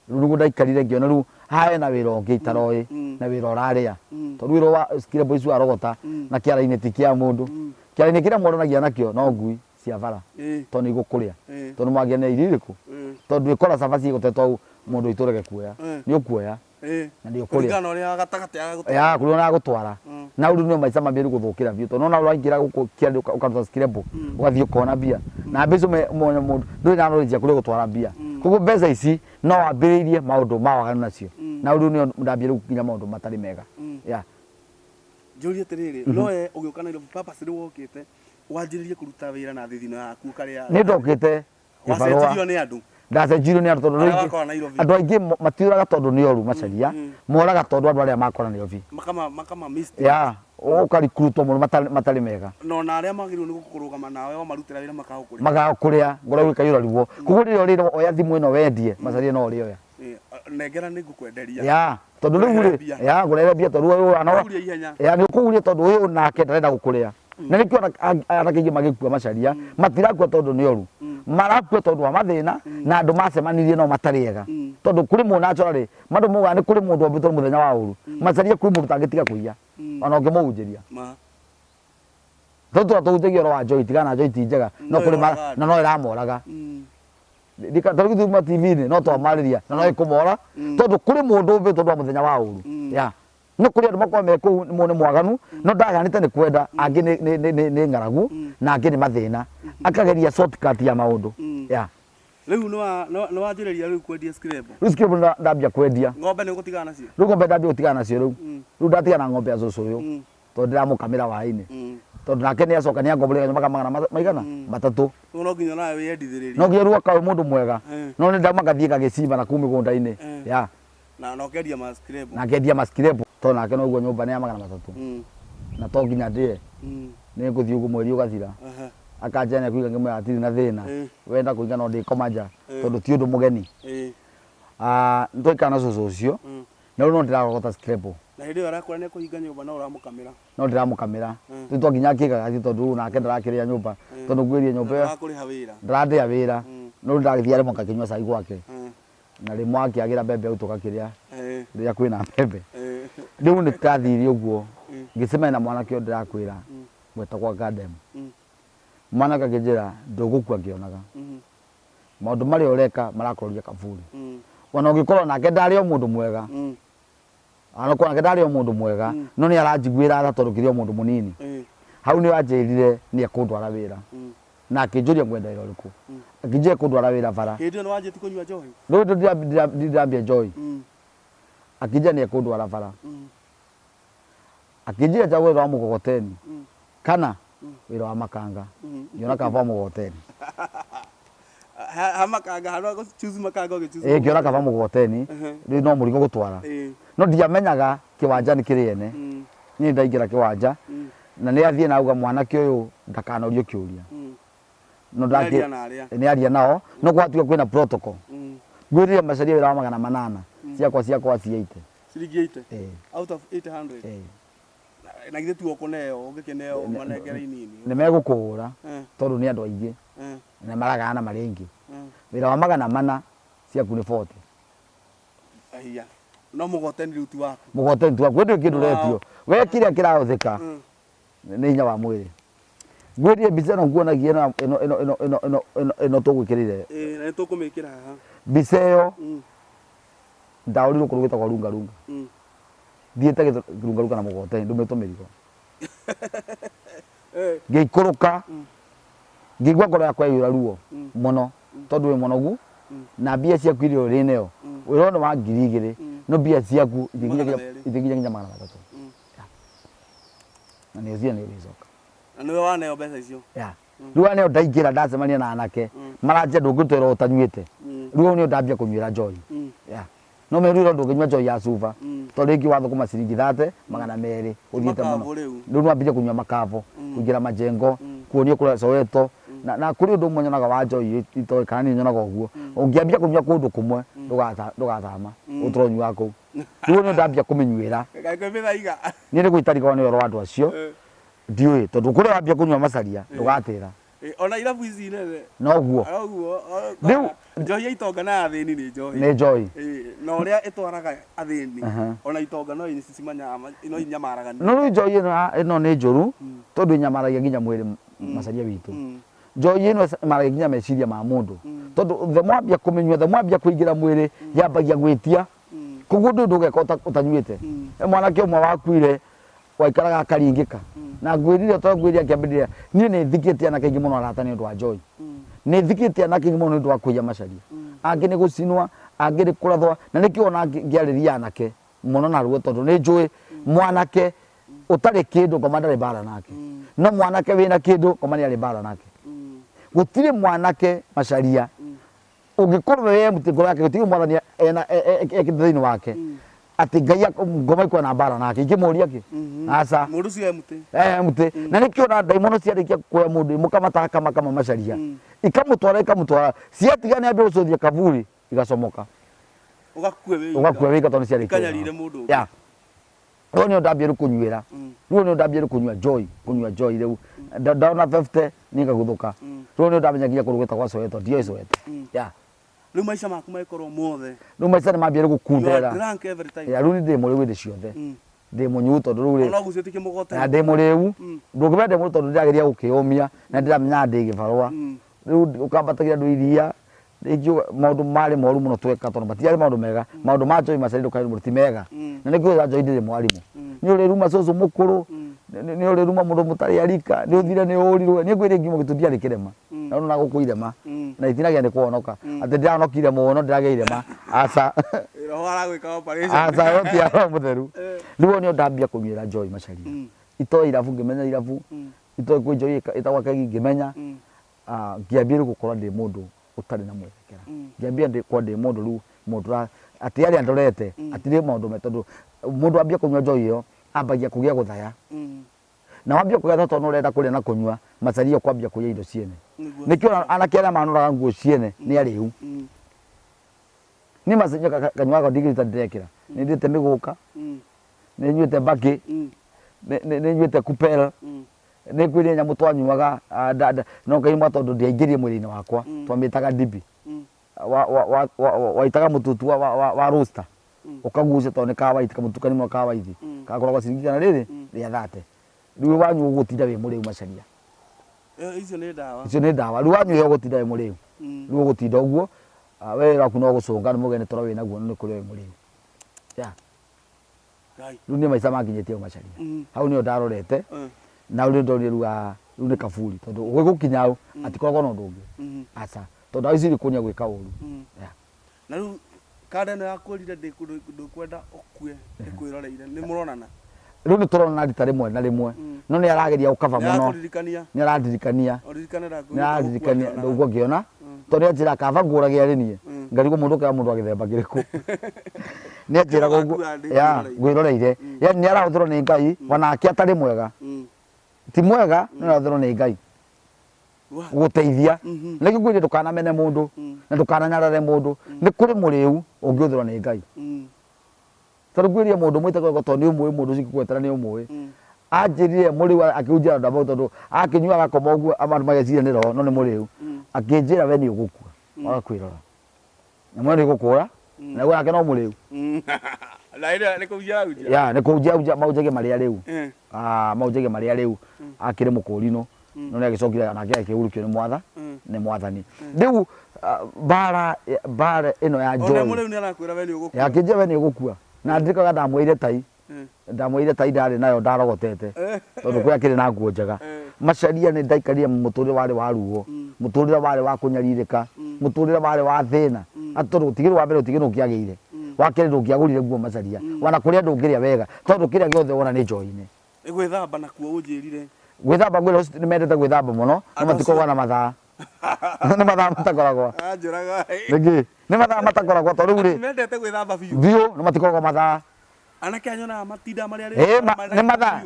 Rugo ndaikarire ngiona ru hae na wira ungi itaroi na wira uraria. Tondu wira wa scrap icio arogota na kiara-ini ti kia mundu. Kiara-ini kiria mwonagia nakio no ngui cia bara. Tondu igukuria. Tondu mwangiana iririku. Tondu ikora cabaci igutetwo mundu iturege kuoya. Ni ukuoya. Na ndio kuria. Kuringana uria gatagati agutwara. Ya kuria gutwara. Na uru ni maica mambiru guthukira biu. Tondu na uraingira guku kiari ukaruta scrap. Ugathii ukona bia. Na mbeca mundu nduri na knowledge ya kuria gutwara bia. Koguo mbeca ici no wambiriirie maundu ma waganu nacio. Na uru ni ndambire gukinya maundu matari mega. Ya. Njurie tiriri noe ugiuka Nairobi purpose ri wokite wanjiririe kuruta wira na thithino yaku karia. Ni ndokite wacenjirio ni andu. Ndacenjirio ni andu tondu andu aingi matiuraga tondu ni oru macaria. Moraga tondu andu aria makora Nairobi. Makama mist. Ya. Ukarikruto mundu matari mega. No na aria magiru ni gukurugama nawe o marutira wira makagukuria. Magakuria ngoro wikayura ruo. Koguo ri ori oya thimu ino wendie macaria no ori oya. Nengera ni ngukwenderia. Ya. Tondu riu ya ngurere bia tondu uyu ana. Ya ni ukuguria tondu uyu nake ndarenda gukuria. Na nikio anake magikua macaria matirakua tondu ni oru. Marakua tondu wa mathina na andu macemanirie no matariega. Tondu kuri mu naturally mandu muga ni kuri mundu ombitwo muthenya wa uru. Macaria kuri mundu tangitiga kuiya. Ona ungimuhunjiria. Tondu tuhunjagia ro wa Joy tigana Joy ti njega no kuri na no iramoraga. Dika tondu thuma TV ni no twamariria na no ikumora tondu kuri mundu ombitwo tondu muthenya wa uru. Ya. No kuri andu makwa me ku mone mwaganu no ndaganite ni kwenda angi ni ngaragu na angi ni mathina akageria shortcut ya maundu. Ya. Riu no wanjiriria riu kwendia scrap. Riu scrap ndambia kwendia. Ngombe ni gutigana nacio. Riu ngombe ndambia gutigana nacio riu. Riu ndatigana ngombe ya cucu uyu. Tondu ndiramukamira waini. Tondu nake ni acoka ni ngombe nyuma magana maigana matatu. No nginya nawe wiyendithiririe. No nginya ruo kawe mundu mwega. No ni ndamagathie gagicimba na kumi gunda-ini. Ya. Na kendia ma scrap. Na kendia ma scrap. Tondu nake no guo nyumba ni ya magana matatu. Na to nginya ndie. Ni nguthii ugu mweri ugathira. Akajana kuiga ngimwe atiri na thina. Wenda kuiga no ndikoma nja. Tondu ti undu mugeni. Ndoikana cucu ucio. Na no ndiragota scrap. Na hindi arakora ni kuhinga nyumba no uramukamira. No ndiramukamira. Tu to nginya kiga ati tondu nake ndarakiria nyumba. Tondu ngwirie nyumba yo. Ndakuriha wira. Ndarandia wira. No ndagithia rimwe ngakinywa cai gwake. Na rimwe akiagira mbembe au tukakiria. Ria kwina mbembe. Riu ni tathirie uguo. Ngicemana na mwanake ndirakwira. Mwetagwa Gadem. Mwanake akijira ndugukua ngionaga. Maundu mari ureka marakoria kaburi. Wana ungikorwo nake ndari o mundu mwega. Ano kwa nake ndari o mundu mwega, no ni aranjiguira agatorukire o mundu munini. Hau ni wanjirire ni akundwara wira. Na akinjuria ngwenda ira uriku. Akinjia kundwara wira bara. Hindi no wanjiti kunywa Joy. No ndambia Joy. Akinjia ni akundwara bara. Akinjia jawe wa mugogoteni. Kana wira wa makanga. Ngiona kava mugogoteni. Ha makanga hano go choose makanga go choose. Ngiona kava mugogoteni. Ri no murigo gutwara. No ndiamenyaga kiwanja ni kiriene. Ni ndaingira kiwanja. Na ni athie na uga mwanake uyu ndakanorio kiuria. No ndake ni aria nao no gwatuka kwina protocol. Ngwirire macaria wira wa magana manana. Ciakwa ciaite. Ciringi 80. Out of 800. Na githe tu okoneo ungikeneo manengera inini. Ni megukura tondu ni andu aingi. Na maragana maringi. Wira wa magana mana ciaku ni 40. Aiya. No mugoteni ruti waku. Mugoteni tu waku ndio kindu retio. We kiria kirahuthika. Ni hinya wa mwiri. Ngwirire mbica no nguonagia ino tugwikirire. Na tukumikira haha. Mbica iyo ndauriru kurugita kwa runga. Thiete kirungaruka na mugoteni ndumetwo mirigo. Ngeikuruka. Ngigwa ngoro yakwa yura ruo muno tondu we monogu na mbia ciaku irio ri neo wirona wa 2,000 no mbia ciaku ithiginya nginya magana 3. Na ni cia ni ricoka. Na niwe waneo mbeca icio. Ya. Riu waneo ndaingira ndacemania na anake maranje ndungitwira utanyuite. Riu ni ndambia kunyuira Joy. Ya. No me riu ndunginywa Joy ya suva. Tondu ingi watho kuma ciringi 30 magana 2 uthiete muno. Riu nwambire kunywa makavo kugira majengo kuonio kura Soweto. Na kuri undu mwe nyonaga wa Joy itoe kana ni nyonaga uguo ungiambia kunywa kundu kumwe ndugathama utronyua kuu riu ni ndambia kuminyuira Gakwithaiga. ni ni gwitarikwa ni oro andu acio ndiui tondu kuria wambia kunyua macaria ndugatira Ona irabu ici nene. noguo Riu njohi itonga na athini ni njohi. ni njoi Na uria itwaraga athini ona itonga no cimanya no inyamaraga. no riu njoi ino ni njuru tondu inyamaragia nginya mwiri macaria witu njoi ino maragia nginya meciria ma mundu tondu the mwambia kuminyua the mwambia kuingira mwiri yambagia gwitia koguo ndugeka utanyuite mwanake umwe wakuire waikaraga akaringika na ngwirire to ngwirire akiambiria ni thikitie anake ingi muno arata ni undu wa njoi ni thikitie anake ingi muno ni undu wa kuiya macaria angi ni gucinwa angi ni kurathwa na nikiona ngiariria anake muno na ruo tondu ni njui mwanake utari kindu ngoma ndari bara nake no mwanake wina kindu ngoma ni ari bara nake gutire mwanake macaria ungikorwo we mutiko yake gutire mwathani ena ekithini wake ati ngai ngoma iko na bara nake ikimuria ki aca Mundu cio muti. muti na nikiona daimono ciarikia kuya mundu mukamata kama macaria ikamutwara ciatiga ni ambe ucuthia kaburi igacomoka ugakue wika tondu ciarikia Kanyarire mundu. ya riu ni ndambia rukunyuira riu ni ndambia rukunyua kunyua joy riu ndaona 50 ningaguthuka riu ni ndamenya nginya kurugita kwa Soweto ndio Soweto ya Riu maica maku maikorwo mothe. riu maica ni mambia gukundera Drunk every time. ya riu ndi muri windi ciothe ndi munyu tondu riu Ona gucio tikimugota. na ndi muriu ndungimenda ndi muri tondu ndirageria gukiumia na ndiramenya ndi gibarwa riu ukambatagira ndu iria ikio maundu mari moru muno tweka tondu matiari maundu mega maundu ma Joy Macharia ndukaire muruti mega na nikio Joy ndiri mwarimu ni uri ruma cucu mukuru ni uri ruma mundu mutari arika ni uthire ni urirwe ni ngwire ngimo gitudiari kirema na ona gukuirema na itinagia ni kuonoka ati ndiranokire muno ndirageire ma aca Roho aragwika operation. aca yoti ya mutheru riu ni ndambia kunyira Joy Macharia ito irabu ngimenya irabu ito ku Joy itagwa kagi ngimenya ngiambia gukorwo ndi mundu utari na mwerekera ngiambia ndi kwa ndi mundu riu mundu ati ari andorete atire maundu metondu mundu ambia kunywa Joy iyo ambagia kugia guthaya na wambia kugatha tondu urenda kuria na kunywa macaria kwambia kuya indo ciene nikio anake aria manuraga nguo ciene ni ariu ni macaria kanywa ga digita ndekira ni ndite miguka ni nyuite baki ni nyuite kupel ni kwire nyamu twanyuaga no ngai mwa tondu ndiaingirie mwiri-ini wakwa twamitaga dibi waitaga mututu wa roaster ukagucia tondu ni kawaiti kamutukani mwa kawaiti kakoragwo ciringi kana riri ria 30 riu wanyu ugutinda wi muriu Macharia Icio ni dawa. icio ni dawa riu wanyu ugutinda wi muriu riu ugutinda uguo we raku no gucunga ni mugene tora wi naguo ni kuria wi muriu ya riu ni maica manginyitie Macharia hau ni ndarorete na uri ndori ruga riu ni kaburi tondu gwe gukinya au atikoragwo na undu ungi aca tondu aici iri kunya gwika uru na riu kada no yakurire ndikwenda ukue ndikwiroreire ni muronana riu ni turonana rita rimwe na rimwe no ni arageria ukava muno ni arandirikania nduguo ngiona tondu njira kava nguragia ri nie ngarigwo mundu kaya mundu agithemba kiriku ni njiraga uguo ya ngwiroreire yani ni arahuthirwo ni Ngai wanake atari mwega ti mwega ni arahuthirwo ni Ngai guteithia niki ngwire ndukanamene mundu na ndukananyarare mundu ni kuri muriu ungiuthirwo ni Ngai tondu ngwirie mundu mwite kwa tondu umwe mundu cikwetera ni umwe anjirire muriu akiunjira ndabo tondu akinyua gakoma uguo amandu mageciria ni roho no ni muriu akinjira we ni ugukua agakwirora na mwe ni gukura na gwa no muriu na ira ni kujia ujia ya ni kujia maujege maria riu maujege maria riu akire mukurino no ni agicokira nake akihurukio ni mwatha ni mwathani riu bara ino ya Joy ona muriu ni arakwira we ni ugukua ya kinjira we ni ugukua na ndikaga ndamwire tai ndari nayo ndarogotete tondu kwi akiri na nguo njega Macharia ni ndaikaria muturire wari wa ruo muturire wari wa kunyaririka muturire wari wa thina atondu tigiri wa mbere utigiri ukiageire wakere ndungiagurire nguo Macharia wana kuria ndungiria wega tondu kiria giothe wona ni Joy-ini gwithamba nakuo unjirire gwithamba ngwira ni mendete gwithamba muno no matikoragwo na mathaa ni mathaa matakoragwo njuraga niki ni mathaa matakoragwo tondu ri mendete gwithamba biu ni matikoragwo mathaa anake anyona matinda maria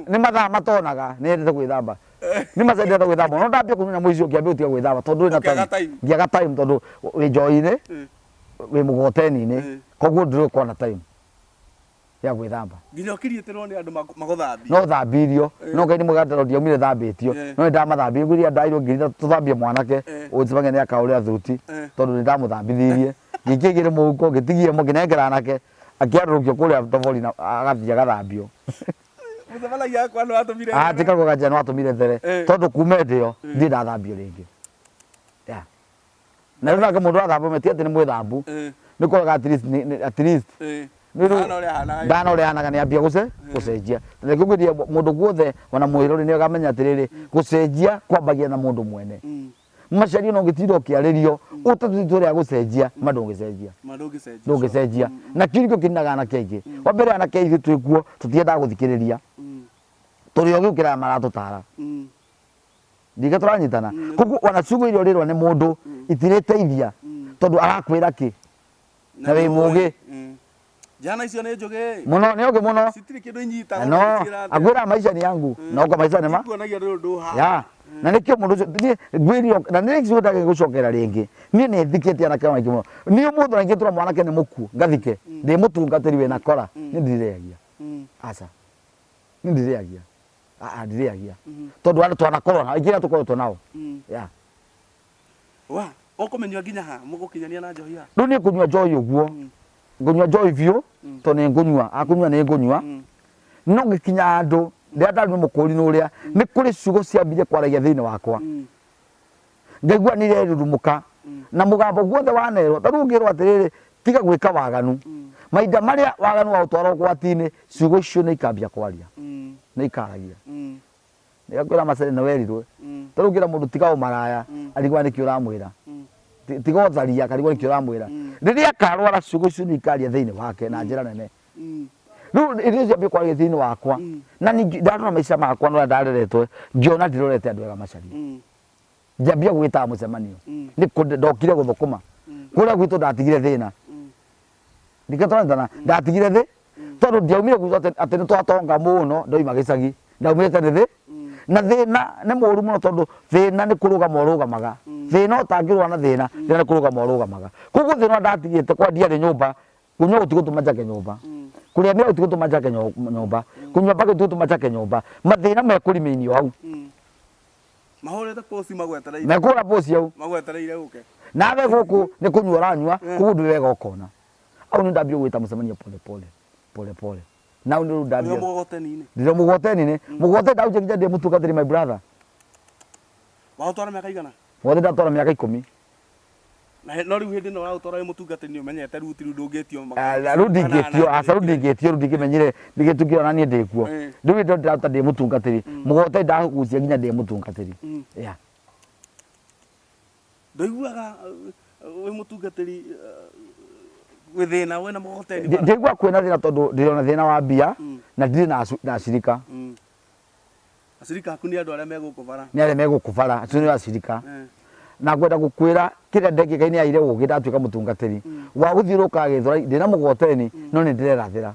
ni mathaa matonaga ni endete gwithamba ni macendete gwithamba no ndambia kunyuna muici ngiambia utiga gwithamba tondu na ngiaga time tondu wi Joy-ini we mugoteni-ini koguo ndiri kuona time ya gwithamba nginya ukirieterwo ni andu magothambia no thambirio no ngai ni mugatero ndiaumire thambitio no ndamathambia nguri ndairo ngirita tuthambie mwanake uzibange ni akauria thuti tondu ni ndamuthambithirie ngikigire muhuko ngitigie mo nginengera nake akiarurukio kuria tovori na agathia gathambio muthabala yakwa no atumire tikagwo gaja no atumire there tondu kume ndio ndi ndathambio ringi ya na rĩu nake mũndũ athamba metia atĩ nĩ mwĩthambu nĩ koraga at least ndana ũrĩa hanaga nĩ ambia gũcenjia na nĩkĩo ngwĩria mũndũ guothe ona mwĩrori nĩ akamenya atĩrĩrĩ gũcenjia kwambagia na mũndũ mwene macario no ngĩtinda ũkĩarĩrio ũtatũti tũrĩa gũcenjia ma ndũngĩcenjia na kĩu nĩkĩo kĩninaga anake aingĩ wa mbere anake aingĩ twĩ kuo tũtiendaga gũthikĩrĩria tũrĩ o gĩũkĩraga maratũtara ndinga turanyitana koguo ona ciugo irio rirwa ni mundu itiriteithia tondu arakwira ki na wi mugi jana icio ni njugi muno ni oge muno sitiri kindu inyita no agwira maisha ni yangu no kwa maisha ni ma kuonagia ndu ha ya na nikio mundu ni gwirio na ni nikio ndage gucokera ringi ni ne thikete anake wangi muno ni mundu na ngitura mwanake ni muku ngathike ndi mutungatiri we na kora ni ndireagia aca ni ndireagia ndireagia tondu andu twanakorwo na ingi tukoretwo nao ya wa ukomenywa nginya ha mugukinyania na njohi ha riu ni kunywa njohi uguo ngunywa njohi biu to ni ngunywa akunywa ni ngunywa no ngikinya andu ndia ndari ni mukuri nuria ni kuri ciugo ciambirie kwaragia thiini wakwa ngaigua ni rerurumuka na mugambo guothe wanerwo taru ngirwo atiriri tiga gwika waganu maida maria waganu wa utwara gwatini ciugo icio ni ikambia kwaria ni ikaragia ni akwira macere na werirwe taru ngira mundu tiga umaraya aligwa ni kiuramwira tiga utharia kaligwa ni kiuramwira riria karwara ciugo icio ni ikaria thiini wake na njira nene riu irio ciambia kwaria thiini wakwa na ni ndarora maica makwa no ndareretwe ngiona ndirorete andu ega macaria njambia gwita mucemanio ni ndokire guthukuma kuria gwitu ndatigire thina ndikatona ndatigire thi tondu ndiaumire kuga ati ni twatonga muno ndoima gicagi ndaumire ni thi na thina ni muru muno tondu thina ni kurugama urugamaga thina utangirwa na thina ni kurugama urugamaga koguo thina ndatigite kwa ndiari nyumba kunywa utigutuma njake nyumba kuria mira utigutuma njake nyumba kunywa mpaka utigutuma njake nyumba mathina mekuriminio hau mahorete posi magwetereire mekura posi hau magwetereire uke nawe guku ni kunywa uranywa koguo ndwi wega ukona au ni ndambia gwita mucemanio pole pole na ndu ndambia ndiro mugoteni-ini mugote ndauje nginya ndi mutungatiri my brother wa utwara miaka igana wothe ndatwara miaka 10 na no riu hindi no wa utwara mutungatiri ni umenyete riu tiru ndungitio riu ndingitio riu ndingimenyire ndigitukio na nie ndikuo riu ndo ndirata ndi mutungatiri mugote ndagucia nginya ndi mutungatiri ya ndoiguaga we mutungatiri withina wena mugoteni ndigua kwina thina tondu ndirona thina wa mbia na ndiri na acirika acirika aku ni andu aria megukubara ni aria megukubara acio ni acirika na ngwenda gukwira kiria ndekika-ini aire ugi ndatuika mutungatiri wa guthiuruka githora ndina mugoteni no ni ndirerathira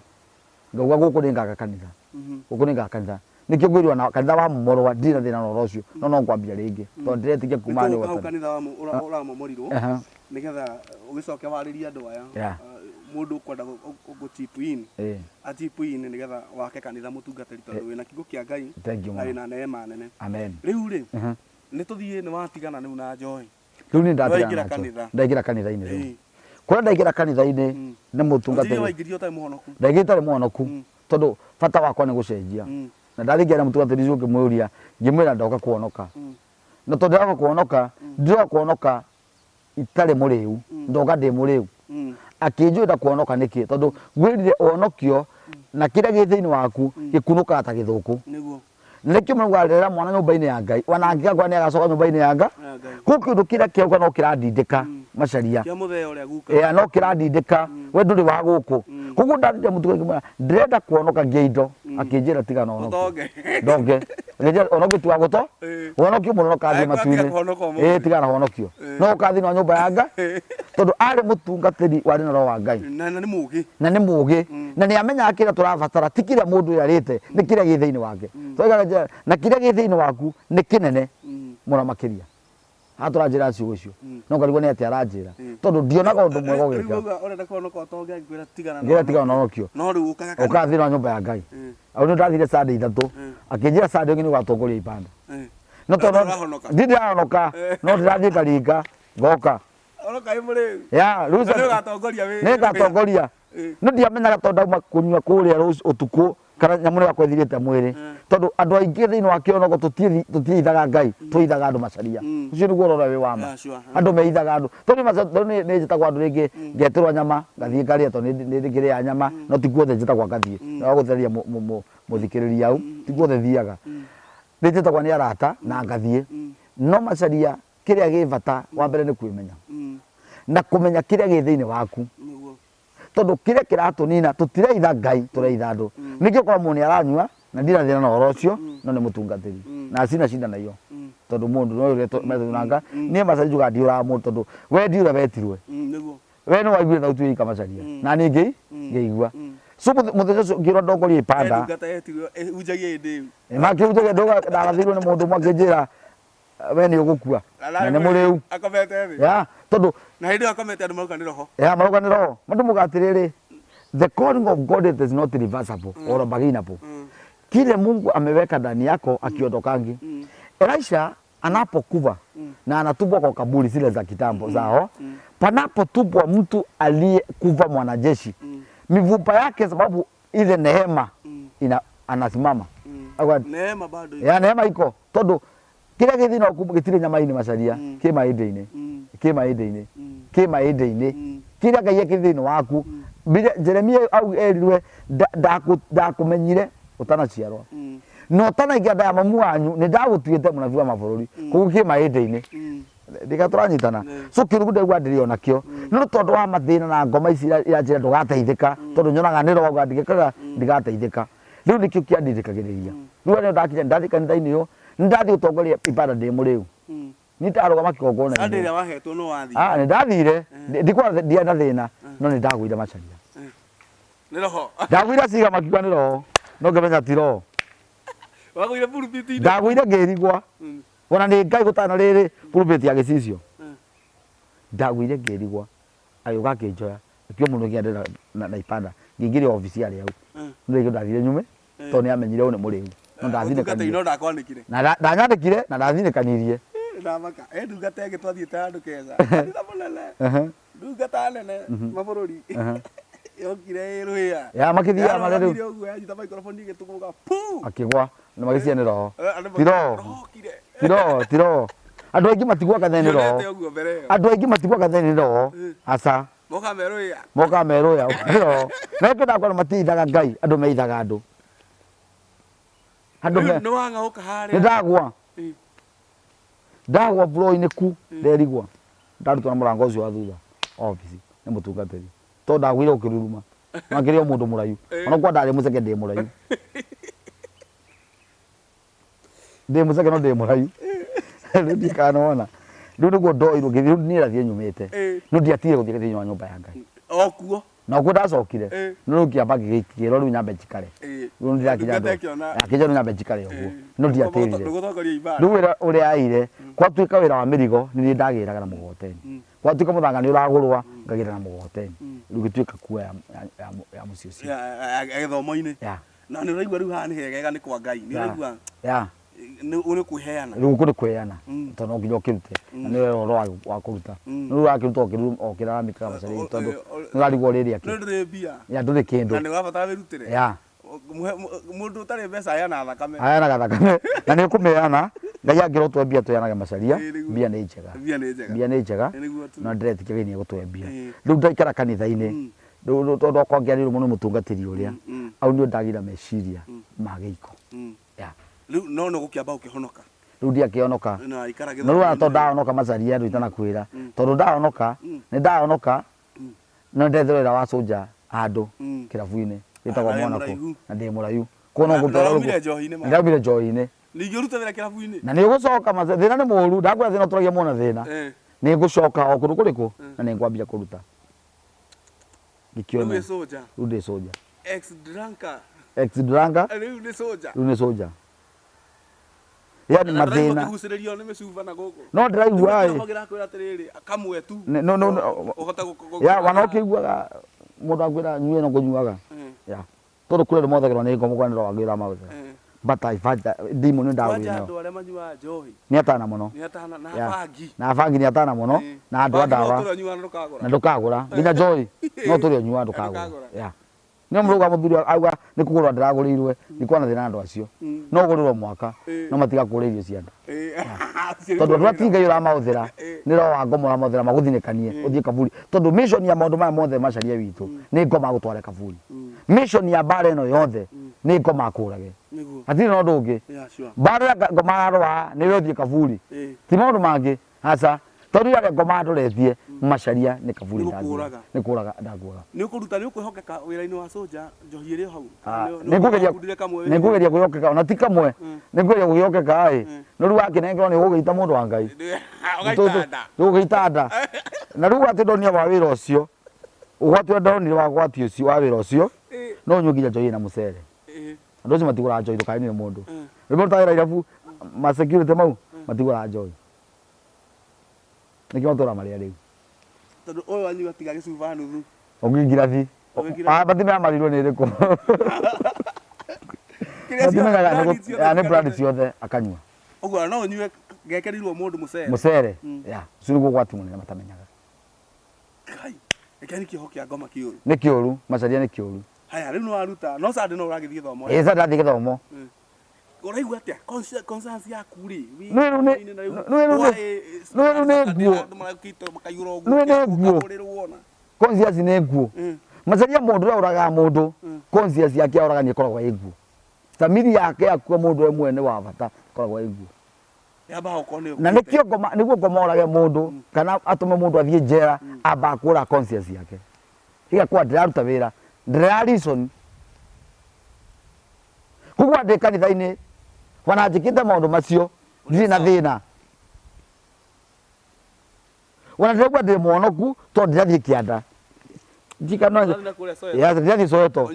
ngauga guku ni ngaka kanitha guku ni ngaka kanitha nikio ngwirwa na kanitha wa mumorwa ndina thina no rocio no no ngwambia ringi tondu ndiretikia kuma ni wa kanitha wa uramomorirwo nigetha ugicoke waririe andu aya mundu kwenda guchipu in achipu in nigetha wake kanitha mutungatiri tondu wina kiugo kia Ngai na wina neema nene amen riu ri ni tuthie ni watigana riu na njohi riu ni ndatigana ndaingira kanitha-ini riu kuria ndaingira kanitha-ini ni mutungatiri waingirio ta muhonoku ndaingira tari muhonoku tondu bata wakwa ni gucenjia na ndaringia na mutungatiri ucio ngimwiria ngimwira ndoka kuonoka na tondu ndoka kuonoka ndoka kuonoka itari muriu ndoka ndi muriu akinjwira kuonoka niki tondu ngwirire onokio na kiria gi thiini waku gikunuka ta githuku niguo nikio mwarera mwana nyumba-ini ya Ngai ona angĩakwa ni agacoka nyumba-ini ya Ngai ku kindu kiria kiauga no kirandindika macaria kia mutheo uria guka no kirandindika we nduri wa guku koguo ndarire mutungatiri ndirenda kuonoka ngia indo akinjira tiga no ndonge ngeja onoki tu agoto onoki muno kathi matu-ini tiga na honokio no kathi no nyumba ya Ngai tondu ari mutungatiri wari na roho wa Ngai na ni mugi na ni amenya akira turabatara tikira mundu yarite ni kiria gi thiini wake toiga na kiria gi thiini waku ni kinene muno makiria aturajira cio ucio no ngarigwo ni ati arajira tondu ndionaga undu mwega gwika urenda kuonoka tonga ngwira tigana ngira tigana no kio no riu ukaga ukathira nyumba ya Ngai au ni ndathire sade ithatu akinjira sade ngi ni gwatongoria ibanda no tondu ndindi ahonoka no ndirathie karinga ngoka onoka imuri ya rusa ni gatongoria wi ni gatongoria no ndiamenyaga tondu ndauma kunywa kuria utuku kana nyamu ni wakwethirite mwiri tondu andu aingi thiini wa kionoko tutiithaga Ngai tuithaga andu macaria ucio niguo rora wi wama andu meithaga andu tondu ni njitagwo andu ringi ngetirwo nyama ngathie ngaria tondu ni ngiria nyama no ti guothe njitagwo ngathie no wagutheria muthikiriria au ti guothe thiaga ni njitagwo ni arata na ngathie no macaria kiria gi bata wa mbere ni kwimenya na kumenya kiria gi thiini waku tondu kiria kiratunina tutireitha Ngai tureitha andu nikio kwa mundu aranyua na ndira thina na horo ucio no ni mutungatiri na sina shinda na iyo tondu mundu no ure metunanga ni macari juga ndiura mundu tondu we ndiura wetirwe niguo we no waiguire thauti ika macaria na ni ngeigua so mutheco ngiro ndongoria ipanda ngata yetirwe ujagie ndi makiujagia ndoga ndagathirwo ni mundu mwakinjira we ni ugukua na ni muriu akomete thi ya tondu na hindi akomete andu maruka ni roho ya maruka ni roho mundu mugatiriri the calling of God is not reversible or unbearable kile Mungu ameweka ndani yako akiondokangi Elisha anapokufa na anatupwa kwa kaburi zile za kitambo zao panapotupwa mtu aliyekufa mwanajeshi mifupa yake sababu ile neema anasimama neema bado ya neema iko tondu kile githina gitire nyama-ini macaria ki maindi-ini ki maindi-ini ki maindi-ini kile Ngai ekithini waku Jeremia au erirwe ndakumenyire utanaciarwa no utanagia nda ya mamu wanyu ni ndagutuite munabii wa mabũrũri koguo ki maindi-ini ndika turanyitana so kirugu ndegwa ndirio nakio no tondu wa mathina na ngoma ici iranjira ndugateithika tondu nyonaga ni roga ndigikaga ndigateithika riu nikio kiandithikagiriria riu ni ndakinya ndathi kanitha-ini yo ndathi gutongoria ibada ndi muriu ni ndarugama kigongona ande ria wahetwo no wathi ni ndathire ndikwa ndia na thina no ni ndagwire macaria ni roho ndagwire ciga makiwa ni roho no ngemenya ti roho wagwire pulpiti ndagwire ngirigwa ona ni Ngai gutana riri pulpiti ya gicicio ndagwire ngirigwa ayuga akinjoya ikio mundu ngiende na ipanda ngingire ofisi ya riau ndio ndathire nyume to ni amenyire une muriu no ndathire kanire no ndakwandikire na ndanyandikire na ndathire kanirie ndamaka ndungata yake twathiite andu keza nditha munene ndungata nene mabũrũri yokire iruya ya makithia marero uguo yanyita microphone igituguka pu akigwa na magisia ni roho tiro andu aingi matigwa katheni roho andu aingi matigwa katheni roho asa moka meruya tiro na kida kwa matithaga Ngai andu meithaga andu no wanga ukahare ndagwa flow-ini ku nderigwa ndarutwo na murango ucio wa thutha office ni mutungatiri to ndagwire ukiruruma makirio mundu murayu ona kwa ndari muceke ndi murayu ndi muceke no ndi murayu ndi kanona ndu niguo ndoirwo ngithiru ni rathie nyumite no ndiatire guthie thiini wa nyumba ya Ngai okuo na kuo ndacokire no kiamba gikiro riu nyambe njikare riu ndirakinya akinya riu nyambe njikare uguo no ndiatirire riu uria aire kwatuika wira wa mirigo ni ndagiraga na mugoteni kwatuika muthanga ni uragurwa ngagira na mugoteni riu gituika kuwa ya mucio ucio ya githomo-ini na ni uraigua riu haha ni hegega ni kwa Ngai ni uraigua uri kuheana riu kuri kweana tondu nginya ukirute na ni wero wa kuruta riu wakiruta okiraramika macari tondu ni urarigwo riri aki nduri mbia ya nduri kindu na ni wabatara wirutire ya mundu utari mbeca ayana thakame na ni kumeana Ngai angirotwo mbia tuyanage macaria mbia ni njega na ndiretikia Ngai ni egutwe mbia riu ndaikara kanitha-ini tondu okongeriirwo muno mutungatiri uria au ni ndagira meciria magiko riu no gukiamba ukihonoka riu ndiakionoka no riu tondu ndahonoka macaria ndu itanakwira tondu ndahonoka ni ndahonoka no ndethe wira wa soja andu kirabu-ini gitagwo Monaco na ndi murayu kono ngutwara ndaumire njohi-ini ningiruta wira kirabu-ini na ni gucoka thina ni muru ndakwira thina turagia mona thina ni gucoka o kundu kuriku na ni ngwambia kuruta gikiona riu ndi soja ex drunker riu ni soja yani mathina kuguciririo ni micuba na guku no ndiraigua ai magira kwira atiriri akamwe tu no uhota ya wana ukiguaga mundu akwira nyue no kunyuaga ya todo kule mothagirwo ni ngomo kwa ndiro wagira mawethe bata ifata dimu ni ndawi no andu aria manyua njohi ni atana muno ni atana na bangi na bangi ni atana muno na andu andawa na ndukagura nginya joy no turi onyua ndukagura ya ni muruga muthuri auga ni kugurwa ndiragurirwe ni kwana thina andu acio no gurirwo mwaka no matiga kuririo cianda tondu andu atinga yura mauthira ni ro wa ngomora mauthira maguthinikanie uthie kaburi tondu mission ya maundu maya mothe macaria witu ni ngoma gutware kaburi mission ya bara ino yothe ni ngoma kurage atiri no ndungi bara ngoma arwa ni we uthie kaburi ti maundu mangi aca tondu ya ngoma ndoretie macaria ni kaburi ni kuraga ndaguaga ni ukuruta ni ukwihokeka wira-ini wa soja njohi iri hau ni ngugeria kwihokeka ona ti kamwe ni ngugeria kwihokeka ai no riu akinengerwo ni ugita mundu wa Ngai ugita nda na riu atidonia wa wira ucio ugwatio ndonire wa gwatio ucio wa wira ucio no nyue nginya njohi na mucere andu acio matigura njohi ndukainire mundu riu mutagira irabu ma security mau matigura njohi nikio tora maria riu tondu uyu wanyu atiga gicuba nuthu ugingira thi bathi me amarirwo ni riku ni brand ciothe akanyua uguo no nyue gekerirwo mundu mucere ya ucio niguo gwati munene matamenyaga kai ekani kiho kia ngoma kiuru ni kiuru macaria ni kiuru haya riu no aruta no sande no uragithie githomo esa ndathi githomo uraigua atia conscience yaku ri no conscience ni nguo macaria mundu uraga mundu conscience yake uraga ni koragwo iguo family yake akua mundu emwe ni wa bata koragwo iguo na nikio ngoma niguo ngoma urage mundu kana atume mundu athie njera amba kura conscience yake iga kwa ndiraruta wira ndira reason kugwa ndi kanitha-ini wananjikite maundu macio ndiri na thina wana ndirigua ndi mwonoku to ndirathie kianda njikano ya ndirathie Soweto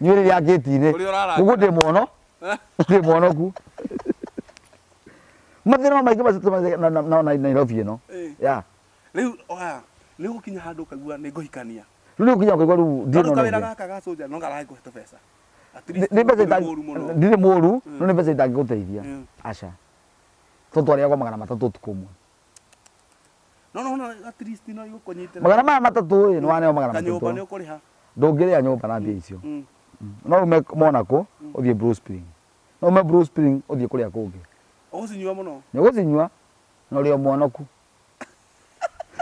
nyuire ya gate-ini kugu ndi mwono ndi mwonoku mathina maingi macituma na Nairobi ino ya riu oya ni gukinya handu kagua ni nguhikania riu gukinya kagua riu ndi no kawira gaka ga soja no garahe kuheta pesa ni pesa ndiri muru no ni pesa itangiguteithia aca tutwaria kwa 300 tukumwe no at least no igukonyite 300 ni waneo 300 kanyumba ni ukuriha ndungiria nyumba na mbia icio no ume Monaco uthie Blue Spring no ume Blue Spring uthie kuria kungi ugucinyua muno ni ugucinyua no rio mwonoku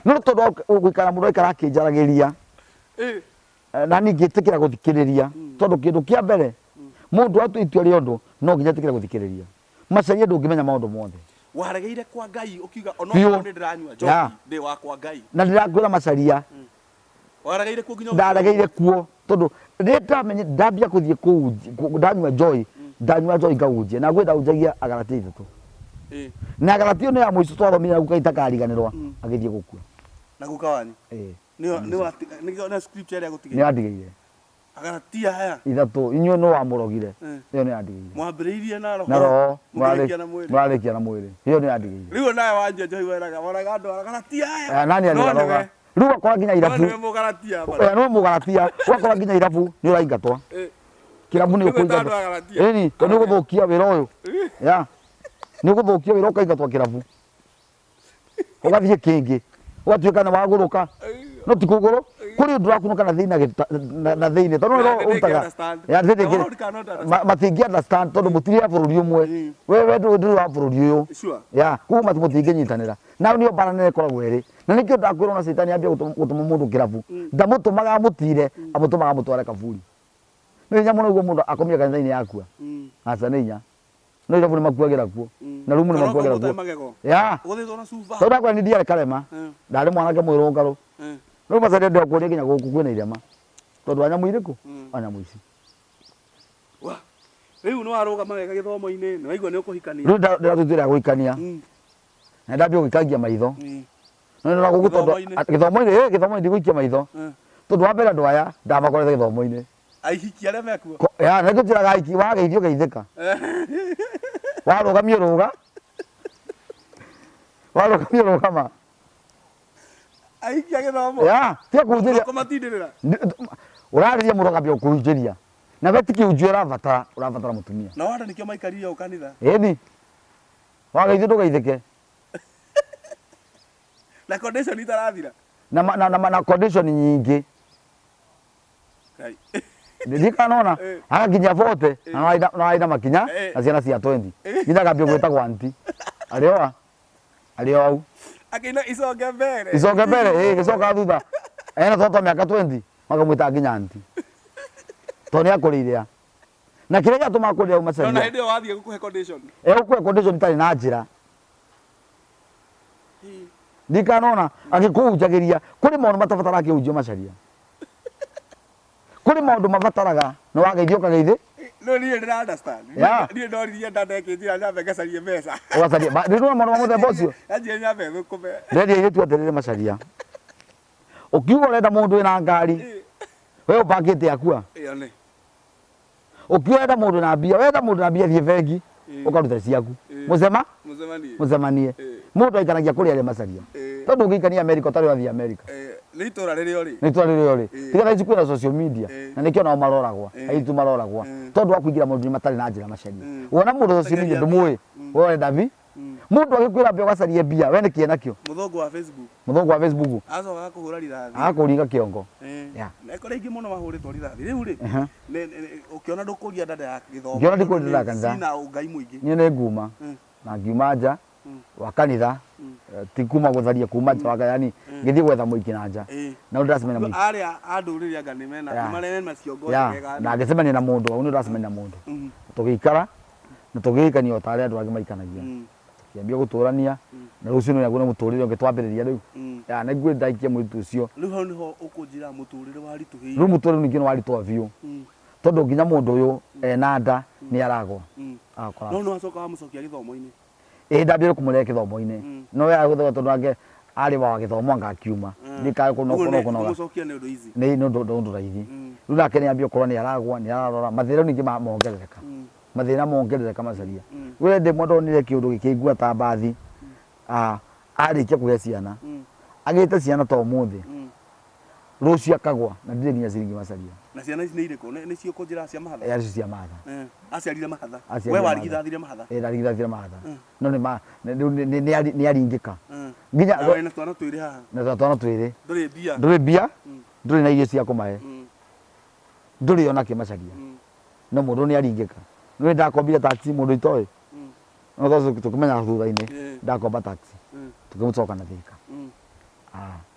no todo gwikara mundu ikara kinjaragiria na ni ngitikira guthikiriria tondu kindu kia mbere mundu atu itua riondu no nginya tikira guthikiriria macaria ndungimenya maundu mothe waregeire kwa Ngai ukiuga ono ndi ndiranyua njohi ndi wa kwa Ngai na ndirakwira macaria waregeire kuo nginya ndaregeire kuo tondu ndamenye ndambia kuthie kuu ndanyua joy ngaunjia na gwenda unjagia agaratia ithatu na agaratio ni ya muico twathomire gukaita kariganirwa agithie gukua na guka wanyu ni scripture ya gutigia ni andigeire agaratia haya ithatu inyo no amurogire iyo ni andigeire mwambiriirie na roho na roho mwarikia na mwiri iyo ni andigeire riu nawe wanje njohi weraga andu agaratia haya nani aliroga riu akora nginya irabu no mugaratia no mugaratia wakora nginya irabu ni uraingatwa kirabu ni ukuingatwa ni to ni guthukia wira uyu ya ni guthukia wira ukaingatwa kirabu ugathie kingi watuika na waguruka no tikuguru kuri ndurakunuka na thiini tondu no utaga ya thithigi matingi understand tondu mutiri ya bururi umwe wewe nduri wa bururi uyu ya kuma mutingi nyitanira na ni obana ne koragwo eri na nikio ndakwirwo na Satan ambia gutuma mundu kirabu ndamutumaga amutire amutumaga amutware kaburi ni nya muno guo mundu akomia kanitha-ini yakua aca ni nya no irabu ni makuagira kuo na rumu ni makuagira kuo ya tondu kwa ni ndiare karema ndari mwanake mwirungaru no macaria ndio kuria nginya guku kwina irema tondu anyamu iriku anyamu ici wa riu no arugama wega githomo-ini ni waigua ni ukuhikania riu ndiratutira guhikania na ndambia guikangia maitho no ndira guku tondu githomo-ini ndigũikia maitho tondu wa mbere andu aya ndamakorete githomo-ini aihikia aria mekuo ya na ngutiraga aiki wageithio geithika warugamia ruga warugamia rugama aikia githomo ya tia kunjiria kumatindirira urariria murugamia kunjiria na betiki unjira urabatara mutumia na wanda nikio maikariria ukanitha eni wagaithe ndugaithike na condition itarathira na condition nyingi kai ndikanona agakinya 40 na aina makinya na ciana cia 20 nginya gambia gwita gwanti alio au akina isoge mbere gicoka thutha ena toto miaka 20 makamwita nginya anti toni akuriria na kile gĩatũma akũrĩra uma caria na hĩndĩ ĩyo wathiĩ gũkũhe condition gũkũhe condition itarĩ na njĩra ndikanona agĩkũhunjagĩria kũrĩ maũndũ matabataraga kĩhunjio macaria kũrĩ maũndũ mabataraga nĩ wageithio ũkageithĩ no niĩ ndĩra understand niĩ ndoririe ndandeke njĩra nyambe ngacarie mbeca ũgacaria ndĩrona maũndũ ma mũthemba ũcio anjie nyambe thũkũme nderia airĩtu atĩrĩrĩ macaria ũkiuga ũrenda mũndũ wĩna ngari we ũpakĩte akua ukiwa enda mundu na mbia wenda mundu na mbia thiĩ bengi ukaruta ciaku mucemanie mundu aikanagia kuri aria macaria tondu ũngĩikania America ũtarĩ wathiĩ America nĩ itũra rĩrĩa ũrĩ tiga thaa ici kwĩna social media na nĩkĩo nao maroragwa aitu maroragwa tondu wa kũingĩra maũndũ matarĩ na njĩra macaria wona mũndũ social media ndũmũĩ wenda bi mundu agĩkwĩra mbia ũgacarie mbia we nĩkĩe nakĩo mũthongo wa Facebook acoka akũhũra rithathi akũringa kĩongo na kũrĩ ingĩ mũno mahũrĩtwo rithathi rĩu rĩ ũkĩona ndũkũria ndanda ya gĩthomo ngĩona ndikũria kanitha sina ũngai mũingĩ niĩ nĩ nguma na ngiuma nja wa kanitha ti kuma gũtharia kuma nja waka yani ngĩthiĩ gwetha mũiki na nja na ndĩracemania mũiki arĩa andũrĩrĩ anga nĩ mena marene ciongo wega na ngĩcemania na mũndũ au nĩ ndĩracemania na mũndũ tũgĩikara na tũgĩikania o ta arĩa andũ angĩ maikanagia kiambia gũtũrania na rũciũ nĩ nĩ mũtũrĩre ũngĩ twambĩrĩria rĩu na nĩguo ndaikia mũritũ ũcio rĩu hau nĩho ũkũnjĩra mũtũrĩre waritũhĩire rĩu mũtũrĩre ningĩ nĩ waritũha biũ tondũ nginya mũndũ ũyũ ena nda nĩ aragwa no no acoka amũcokia gĩthomo-inĩ ndambire kũmũrehe gĩthomo-inĩ no we agũthega tondũ angĩ arĩ wa gĩthomo anga akiuma ndikae kũnoga mũcokia nĩ ũndũ ici nĩ ũndũ raithi rĩu nake nĩ ambia gũkorwo nĩ aragwa nĩ ararora mathĩna ningĩ mongerereka mathĩna mongerereka macaria we ndĩ mũndũ onire kĩũndũ gĩkĩigua ta mbathi arĩkia kũgĩa ciana agĩte ciana ta ũmũthĩ rũciũ akagwa na ndirĩ nginya ciringi macaria na ciana ici nĩ irĩkũ nĩ cio kũnjĩra cia mahatha ici cia mahatha aciarire mahatha we warigithathirie mahatha ndarigithathire mahatha no nĩ aringĩka nginya na twana twĩrĩ haha na twana twĩrĩ ndũrĩ mbia ndũrĩ na irio cia kũmahe ndũrĩ ona kĩmacaria no mũndũ nĩ aringĩka nĩ ndakombire taxi mũndũ itoĩ no tondũ tũkĩmenya thutha-inĩ ndakomba taxi tukĩmũcoka na Thika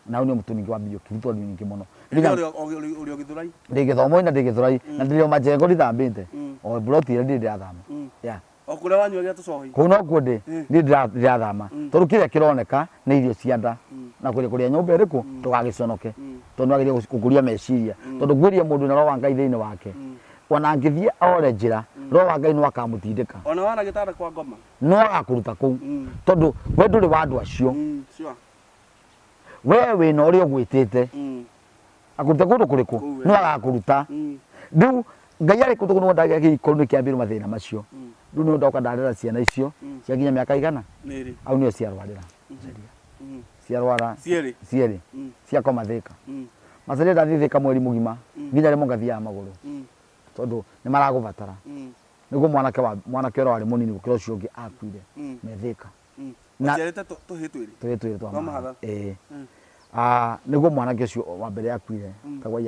nao nĩ mũtũningi wa mbio kĩritũ nyingĩ mũno ũrĩ Gĩthũrai ndĩ gĩthomo-inĩ na ndĩ Gĩthũrai na ndĩrĩ o majengo ndithambĩte o buroti ĩrĩa ndĩ ndĩrathama o kũrĩa wanyua gĩa tũcohi kũu nokuo ndĩ ndĩrathama tondũ kĩrĩa kĩroneka nĩ irio cia nda na kũrĩa nyũmba ĩrĩkũ ndũgagĩconoke tondũ wagĩrĩire gũkũria meciria tondũ ngwĩria mũndũ na roho wa Ngai thĩinĩ wake ona angĩthiĩ ore njĩra roho wa Ngai nĩ wakamũtindĩka ona wana gĩtanda kwa ngoma no agakũruta kũu tondũ we ndũrĩ wa andũ acio we wĩna ũrĩa ũgwĩtĩte akũruta kũndũ kũrĩkũ no agakũruta rĩu Ngai arĩ kũndũ kũndũ ndagĩakĩ ikorwo nĩ kĩambĩrwo mathĩna macio rĩu nĩ ndoka ndarera ciana icio cia nginya mĩaka igana au nĩo ciarwarĩra ciarwara cierĩ ciakoma Thĩka macaria ndathiĩ Thĩka mweri mũgima nginya rĩmwe ngathiaga magũrũ tondũ nĩ maragũbatara nĩguo mwanake ũrĩa warĩ mũnini gũkĩra ũcio ũngĩ akuire me Thĩka tũhĩ twĩrĩ twa mahatha nĩguo mwanake ũcio wa mbere akuire tagwa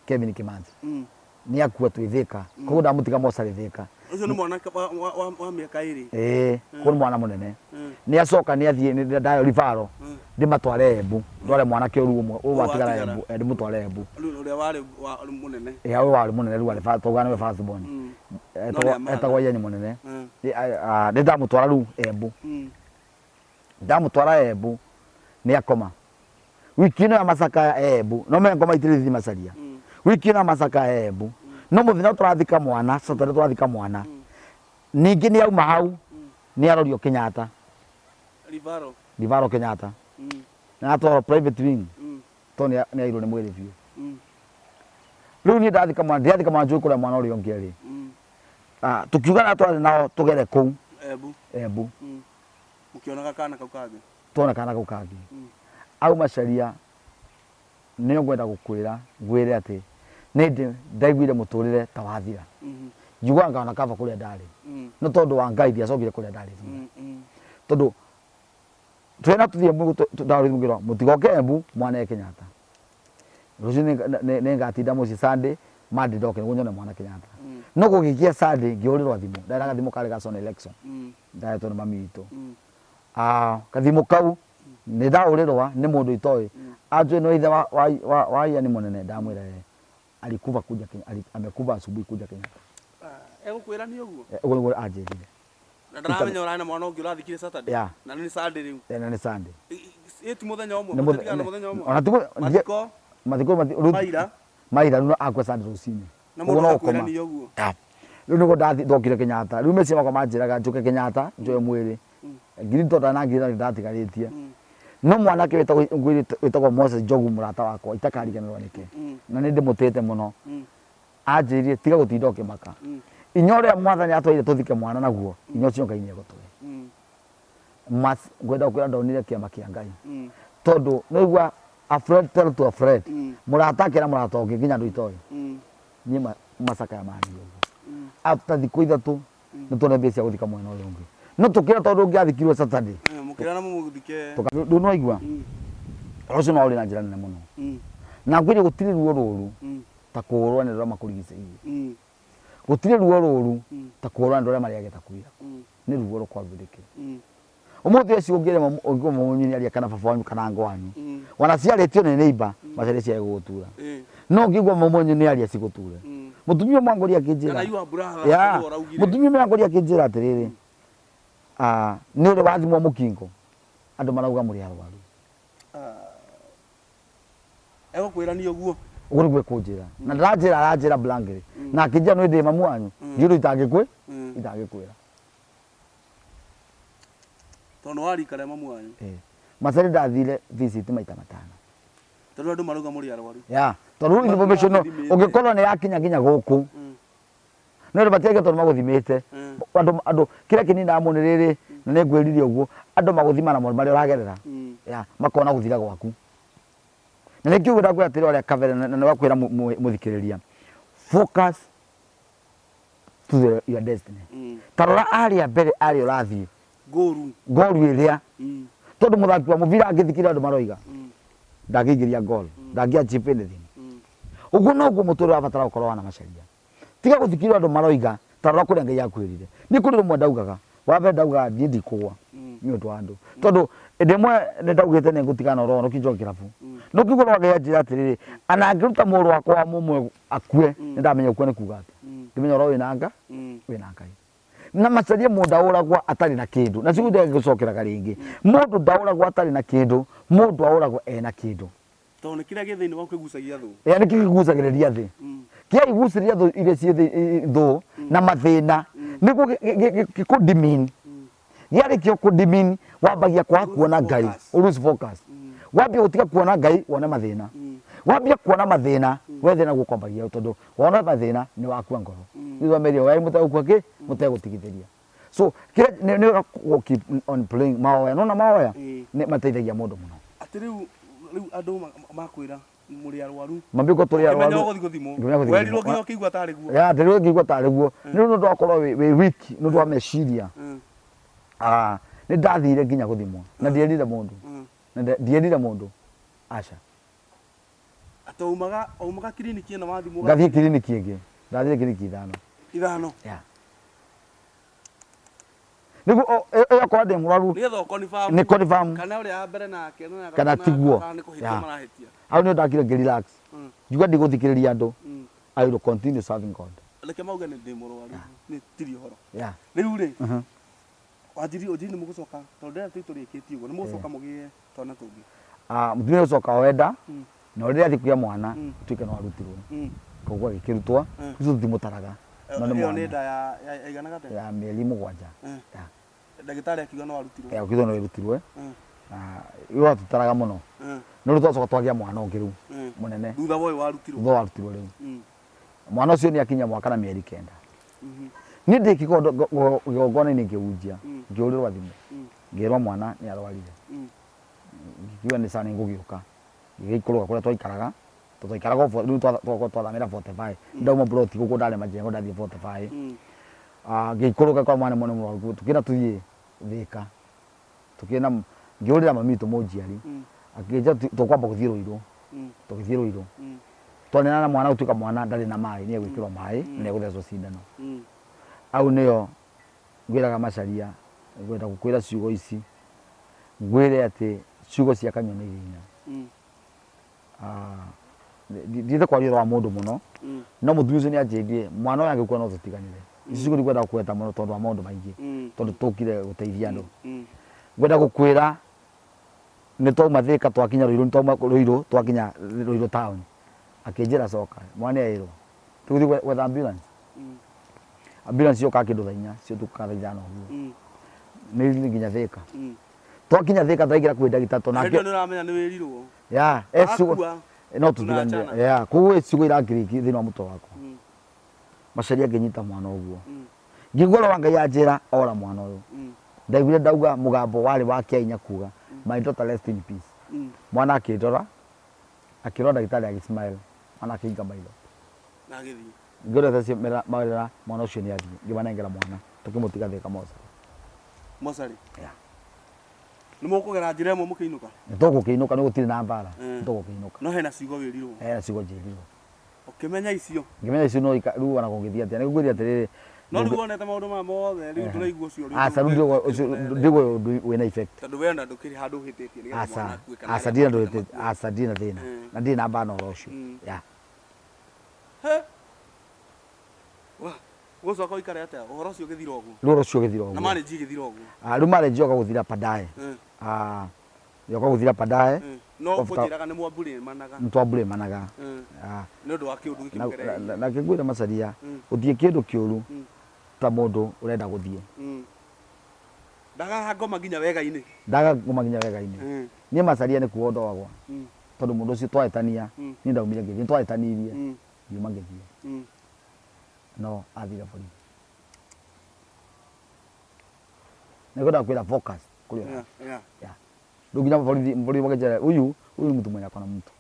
Kevin Kimanzi nĩ akua twĩ Thĩka koguo ndamũtiga mocarĩ Thĩka ũcio nĩ mwanake wa mĩaka ĩrĩ koguo nĩ mwana mũnene nĩ acoka nĩ athiĩ ndayo ribaro ndĩmatware Embu ndware mwanake ũyũ watigara Embu ndĩmũtware Embu ũrĩa warĩ mũnene ũyũ warĩ mũnene rĩu warĩ tauga nĩwe firstborn etagwo Yeni mũnene nĩ ndamũtwara rĩu Embu ndamũtwara Embu nĩ akoma wiki ĩno ya macaka ya Embu no me ngoma itirĩ macaria wiki ĩno ya macaka ya Embu no mũthenya tũrathika mwana Saturday tũrathika mwana ningĩ nĩ auma hau nĩ arorio Kenyatta Livaro Kenyatta na atwaro private wing to nĩ airwo nĩ mwĩrĩ biũ rĩu niĩ ndathika mwana njũĩ kũrĩa mwana ũrĩa ũngĩ arĩ tukiugana twari nao tugere kuu Embu mukionaga kana kau kangĩ tuona kana kau kangĩ au macaria nĩo ngwenda gũkwĩra ngwĩre atĩ nĩndĩ ndaiguire mũtũrĩre ta wathira njiguaga ngona kaba kũrĩa ndarĩ no tondũ wa Ngai ndiacokire kũrĩa ndarĩ tondũ twena tũthiĩ ndarĩ mũtigoke Embu mwana Kenyatta rũciũ nĩ ngatinda mũciĩ Sunday Monday ndoke nĩguo nyone mwana Kenyatta no gũgĩkia Sunday ngĩũrĩrwo thimũ ndaĩra gathimũ karĩ ga Son Election ndaĩtwo nĩ mami witũ kathimũ kau nĩ ndaũrĩrwa nĩ mũndũ itoĩ ajue no ithe wa Ian Mũnene ndamwĩra alikufa kuja Kenya amekufa asubuhi kuja Kenyatta egũkwĩra nĩ ũguo ũguo nĩguo anjĩrire na ndaramenya ũrarĩ na mwana ũngĩ ũrathikire Saturday na nĩ Sunday rĩu na nĩ Sunday ĩti mũthenya ũmwe mũthenya ũmwe mathiko maira no akwa Sunday rũcinĩ ũguo no ũkwĩra nĩ ũguo rĩu nĩguo ndokire Kenyatta rĩu meci makwa manjĩraga njũke Kenyatta njoe mwĩrĩ ngiri tonda na ngiri ndatigarĩtie no mwanake wĩtagwo Moses Njogu mũrata wakwa itakariganĩrwo nĩke na nĩ ndĩmũtĩte mũno anjĩrire tiga gũtinda ũkĩmaka inya ũrĩa mwathani atwĩire tũthike mwana naguo inya ũcio Ngai nĩegũtũhe ngwenda gũkwĩra ndonire kĩama kĩa Ngai tondũ nĩigua a friend tell to a friend mũrata akĩra mũrata ũngĩ nginya andũ itoĩ niĩ macakaya mani ũguo after thikũ ithatũ nĩtuona mbia cia gũthika mwena ũrĩa ũngĩ no tũkĩra tondũ ũngĩathikirwo Saturday mũkĩra na mũthike ndũ no igua rũciũ no ũrĩ na njĩra nene mũno na ngwĩre gũtirĩ ruo rũru ta kũũrwo nĩ rũrĩa makũrigicĩirie gũtirĩ ruo rũru ta kũũrwo nĩ rũrĩa marĩagĩta kwĩra nĩ ruo rũkwambĩrĩkĩra ũmũthĩ ũcio ũngĩrema mũnyiaria kana baba wanyu kana ngo wanyu wanaciarĩtio nĩ neighbor maciarĩ cia gũgũtura no ngĩigua mũmonyo nĩ aria cigũture mũtumia mwangũria akĩnjĩra mũtumia mwangũria akĩnjĩra atĩrĩrĩ nĩ ũrĩ wathimwo mũkingo andũ marauga mũrĩ arwaru egũkwĩra nĩ ũguo ũguo nĩguo ekũnjĩra na aranjĩra blankly na akĩnjĩra nĩ ndĩ mamu wanyu ndiũndũ itangĩkwĩra tondũ warikare mamu wanyu Macarĩ ndathire visit maita matano tondũ andũ marauga mũrĩ arwaru tondũ information ũngĩkorwo nĩ yakinya nginya gũkũ no rĩ batiage tondũ magũthimĩte andũ kĩrĩa kĩnina mũnĩ rĩrĩ na nĩ ngwĩrire ũguo andũ magũthima na maũndũ marĩa ũragerera makona gũthira gwaku na nĩ kiugo ndakwĩra atĩrĩ ũrĩa kabere na nĩ wakwĩra mũthikĩrĩria focus to your destiny tarora arĩa mbere arĩa ũrathiĩ goru ĩrĩa tondũ mũthaki wa mũbira angĩthikĩrĩria andũ maroiga ndangĩingĩria goal ndangĩachieve anything ũguo noguo mũtũrĩre wabatara gũkorwo wana macaria tiga gũthikĩrĩria andũ maroiga tarora kũrĩa Ngai akwĩrire nĩ kũrĩ rũmwe ndaugaga wambe ndaugaga niĩ ndikũgwa nĩ ũndũ wa andũ tondũ ndĩmwe nĩ ndaugĩte nĩ ngũtigana oro nĩkĩnjoka kĩrabu no kiugo no Ngai anjĩra atĩrĩrĩ ana angĩruta mũrũ wakwa wa mũmwe akue nĩ ndamenya kuo nĩ kuuga atĩ ndĩmenya oro wĩna Ngai na macaria mũndũ aũragwo atarĩ na kĩndũ na cigũthiĩ gũcokeraga rĩngĩ mũndũ ndaũragwo atarĩ na kĩndũ mũndũ aũragwo ena kĩndũ tondũ nĩ kĩrĩa gĩthĩinĩ wa kũgucagia thũ nĩ kĩgucagĩrĩria thĩ kĩa igucĩrĩria thũ iria ciĩ thũ na mathĩna nĩguo gĩkũdimin gĩarĩkio kũdimin wambagia kwaga kuona Ngai lose focus wambia gũtiga kuona Ngai wone mathĩna wambia kuona mathĩna wethe naguo kwambagia tondũ wona mathĩna nĩ wakua ngoro nĩguo meria wai mũtegũkua kĩ mũtegũtigithĩria so kĩrĩa nĩ keep on playing mahoya nona mahoya nĩ mateithagia mũndũ mũno atĩ rĩu andũ makwĩra mũrĩ arwaru mambiko tũrĩ arwaru werirwo nginya ũkĩigua tarĩ guo ndĩrĩ ngĩigua tarĩ guo nĩ ũndũ wakorwo wĩ wiki nĩ ũndũ wa meciria nĩ ndathire nginya gũthimwo na ndierire mũndũ aca ataumaga kiriniki ĩno wathimwo ngathiĩ kiriniki ĩngĩ ndathire kiriniki ithano nĩguo ĩyo korwo ndĩ mũrwaru nĩ confirm kana ũrĩa ya mbere nake kana tiguo hau nĩ ndakire ngĩrelax njuga ndigũthikĩrĩria andũ I will continue serving God reke mauge nĩ ndĩ mũrwaru nĩ tiri ũhoro rĩu rĩ wanjiri nĩ mũgũcoka tondũ ndĩrenda tũrĩkĩtie ũguo nĩ mũgũcoka mũgĩe twana tũngĩ mũtumia ũcoka wenda na rĩrĩa athi kũgĩa mwana tuĩke no arutirwo koguo agĩkĩrutwo icio tũtimũtaraga no nĩ nda ya igana gate ya mĩeri 7 ndagĩtarĩ akiuga no arutirwo akiuga no arutirwo yo tutaraga mũno no rĩu twacoka twagĩa mwana ũngĩ rĩu mũnene thutha wa ũyũ warutirwo rĩu mwana ũcio nĩ akinya mwaka na mĩeri 9 ni ndikikondo gogona ni ngihunjia ngiurirwa thimu ngirwa mwana ni arwarire ngikiwa ni sana ngugiuka ngikoroga kuria twaikaraga twaikaraga riu twathamira 45 ndauma broti guku ndare majengo ndathie 45 ngikoroga kwa mwana mwana mwaru tukina tuthie Thika tukina ngiurira mamitu munjiari akija tukwamba kuthie Ruiru tukithie Ruiru twanena na mwana utuika mwana ndari na mai ni egwikirwa mai ni eguthecwo cindano au niyo ngwiraga Macharia ngwenda gukwira ciugo ici ngwire ati ciugo cia kanyoni inya ndithe kwaria wa mundu muno no muthuicio ni anjendie mwana wangu kwa no tutiganire ciugo ni kwenda kweta muno tondu wa maundu maingi tondu tukire guteithia andu ngwenda gukwira ni twauma Thika twakinya Ruiru ni twauma Ruiru twakinya Ruiru town akinjira coka mwana airwo tuguthi gwetha ambulance yoka kindu thainya cio tukathaithana uguo ni nginya Thika twakinya Thika twaigira kwi ndagitari na ndio niramenya ni wirirwo ya esugo no tuthigania ya kuwe esugo irakiriki thina wa muto wako Macharia nginyita mwana uguo ngigora wa Ngai anjira ora mwana uyu ndaiguire ndauga mugambo wari wa Kenya kuga my daughter rest in peace mwana akindora akirora ndagitari agismile mwana akinga maitho na agithii ngore thasi mawira mwana ucio ni athie ngibanengera mwana tukimutiga Thika Mochari ya ni mukugera njira imwe mukiinuka nitugukiinuka ni gutiri na mbara nitugukiinuka no hena ciugo wirirwo hena ciugo njirirwo ukimenya icio no riu wana kungithia atia nigukwira atiriri no riu wonete maundu ma mothe riu turaigua ucio riu asa ndigo wina effect tondu wenda ndukiri handu hititie ni asa asa ndina nduite asa ndina thina na ndina mbana oro ucio ya he wa gozo ko ikare atia uhoro ucio githira ogu ruro ucio githira ogu na manage githira ogu riu manage yoka guthira padae yoka guthira padae no kujiraga ni mwambure managa ntwambure managa ni undu wa kiundu gikimugere na kigwira Macharia uthie kindu kiuru ta mundu urenda guthie ndaga ngoma nginya wega-ini ndaga ngoma nginya wega-ini ni Macharia ni kuo ndogwa tondu mundu ucio twahitania ni ndaumire ngithie twahitanirie yuma ngithie no athire borithi nikwenda kwira focus kuri ya nduginya borithi wakejera uyu mtu mwenye akona mtu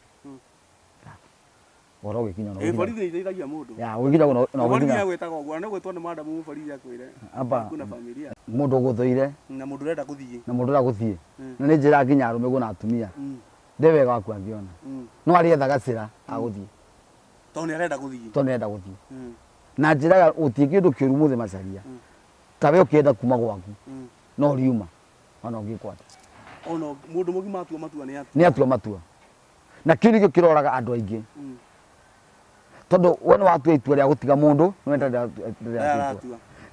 oro gikinya no borithi iteithagia mundu ya wikinya no borithi ya gwetaga ogwa no gwetwa ni madamu borithi akwire kuna familia mundu guthuire na mundu renda kuthie na ni njira nginya arume guna atumia ndewega waku angiona no arietha gacira aguthie toni arenda guthie na njira utie kindu kiuru muthe Macharia tawe ukienda kuma gwaku no riuma ona ungikwata ono mundu mugima matua ni atua matua na kiri kiroraga andu aingi tondu wona watua itua ria gutiga mundu no enda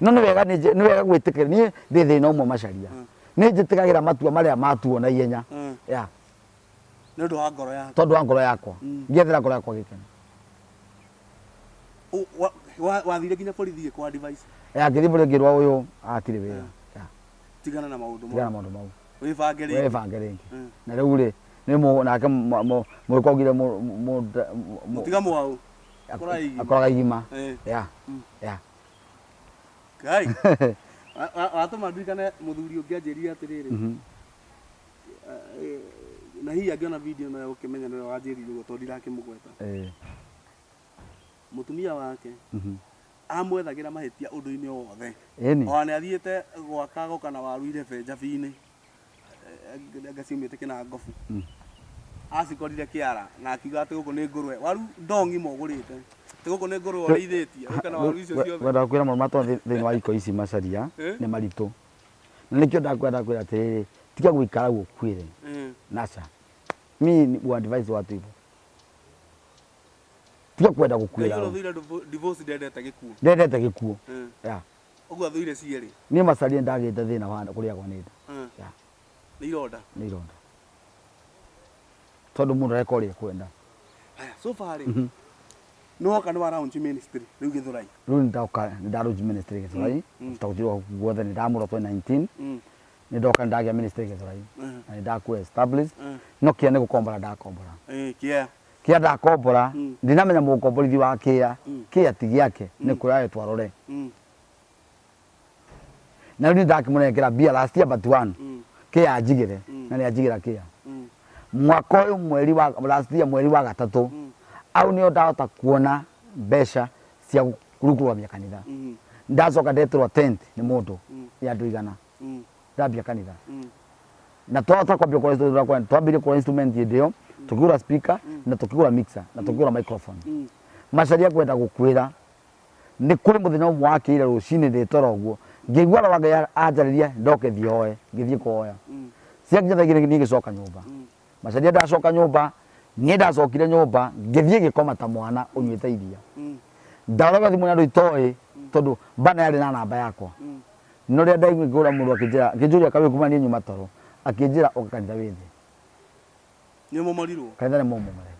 no ni wega gwitikira ni thithina umwe Macharia ni njitigagira matua maria matuo na ihenya ya ni undu wa ngoro yakwa tondu wa ngoro yakwa ngiethera ngoro yakwa gikena wathire nginya borithi kwa advice ya ngithi borithi ngirwa uyu atire wira tigana na maundu mau wibange ringi na riu ri ni mu nake mwikogire mutiga mwau akoraga igima ya kai atuma ndirikane muthuri ungi anjirire atiriri na hihi angiona video nayo ukimenya niwe wanjirire uguo tondu ndirakimugweta mutumia wake amwethagira mahitia undu-ini wothe ona athiete gwaka gukana waruire benjabi-ini ngaciumite kina ngobu acikorire kiara na akiuga ati guku ni ngurwe waru ndongi mogurite ati guku ni ngurwe oreithitie gukana waru icio ciothe wenda kwira maundu matwa thiini wa iko ici Macharia ni maritu na nikio ndakwenda kwira atiriri tiga gwikara gukwire naca mi wa advice watu hivyo tiga kwenda gukwira divorce ndendete gikuo ya uguo athuire cieri ni Macharia ndagite thina wa kuria kwa nida ya ni ironda tondu mundu arekoria kwenda aya so far no kana wa round ministry riu Githurai riu ndaroji ministry Githurai tutakutirwo guothe ni ndamuro 2019 ni ndoka ndagia ministry Githurai na ndaku establish no kia ni gukombora ndakombora kia ndakombora ndinamenya mukomborithia wa kia tigiake ni kuraye twarore na ni ndakimunekera bia last year but one ke ajigire na ni ajigira kia mwaka uyu mweri wa last year mweri wa gatatu au ni ndahota kuona mbeca cia kurugurumia kanitha ndacoka ndetirwo tent ni mundu ya nduigana ndambia kanitha na twahota kwambia kwa twambirie kwa instrument ndio tukigura speaker na tukigura mixer na tukigura microphone macaria kwenda gukwira ni kuri muthenya umwe wakire rucini nditoro guo ngigwa wanga ajariria ndoke thioe ngithie kuoya cia nginya thigire ni gicoka nyumba macaria ndacoka nyumba ni ndacokire nyumba ngithie gikoma ta mwana unyuite iria ndaroga thimu na ndu itoi tondu bana yari na namba yakwa no ria ndaigura mundu akijira ngijuria kawe kuma ni nyuma toro akijira okakanitha withi ni momorirwo kanitha ni momomare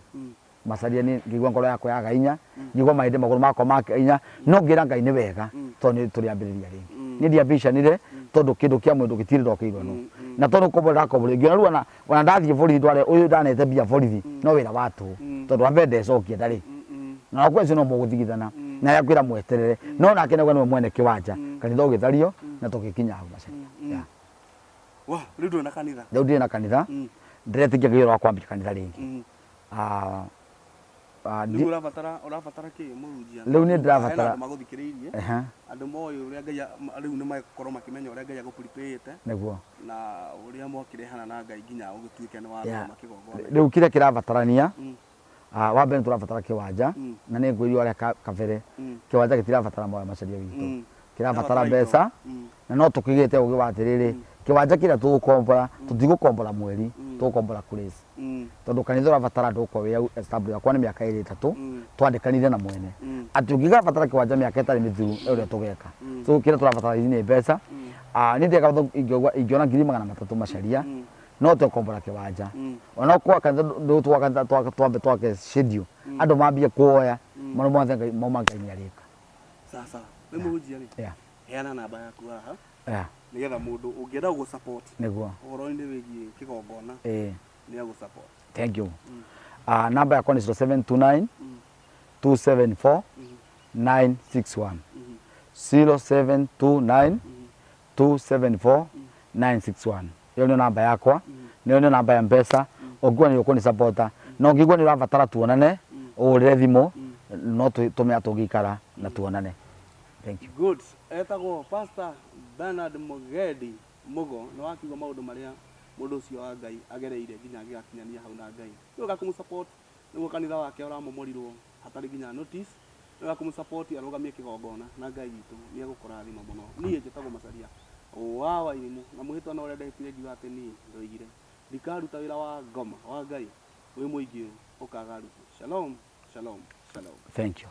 macaria ni ngigwa ngoro yakwa yaga inya ngigwa mainde maguru makwa make inya no ngira ngai ni wega tondu turi ambiriria ringi ni ndiambicanire tondu kindu kia mundu gitire ndokeirwo no na tondu kobola ngira ruona wana ndathie borithi ndware uyu ndanete bia borithi no wira watu tondu ambe ndecokia ndari na kwa no muguthigithana na yakwira mweterere no nake nagwa ni mwene kiwanja kanitha ugithario na tugikinya hau macaria wa ridu na kanitha ndio na kanitha ndiretikia giro wa kwambia kanitha ringi ni urabatara ki murujia riu ni ndirabatara maguthikiririe andu moyo uria ngai riu ni makorwo makimenya uria ngai aguprepare niguo na uria mokirehana na ngai nginya ugituike ni wa makigongona riu kire kirabatarania wa mbere turabatara kiwanja na ni ngwiri aria kabere kiwanja gitirabatara moyo macaria witu kirabatara mbeca na no tukigite ugi watiriri kiwanja kira tugukombora tutigukombora mweri tugukombora kurisi tondu kanitha urabatara nduko we establish akwa ni miaka 3 twandikanire na mwene ati ungigabatara kiwanja miaka 3 mithiru uria tugeka so kira turabatara ni mbeca ni ndeka ingiona 300 macaria no tukombora kiwanja ona kwa kanitha ndu twakanta twambe twake schedule andu mambie kuoya mono mothe ngai moma ngai ni arika sasa ni murujia ni heana namba yaku haha nigetha mundu ungienda gu support niguo uhoro-ini wigie kigongona ni agu support. Thank you. Namba yakwa ni 0729 274 961 0729 274 961 hiyo ni namba yakwa niyo ni namba ya mpesa ongwa ni ukoni supporta no ngigwa ni urabatara tuonane urire thimu no tumia tugikara na tuonane. Thank you. Good. Etagwo Pastor Bernard Mogedi Mugo no wakiuga maundu maria mundu ucio wa ngai agereire nginya agikinyania hau na ngai uga kumsupport niguo kanitha wake uramomorirwo hatari nginya notice uga kumsupport arugamie kigongona na ngai witu ni agukurathima muno nie njitagwo Macharia wa irimu na muhitwa na uria ndehitire ngiuga ati ni ndoigire ndikaruta wira wa ngoma wa ngai wi muingi ukagaruta. Shalom, shalom, shalom. Thank you.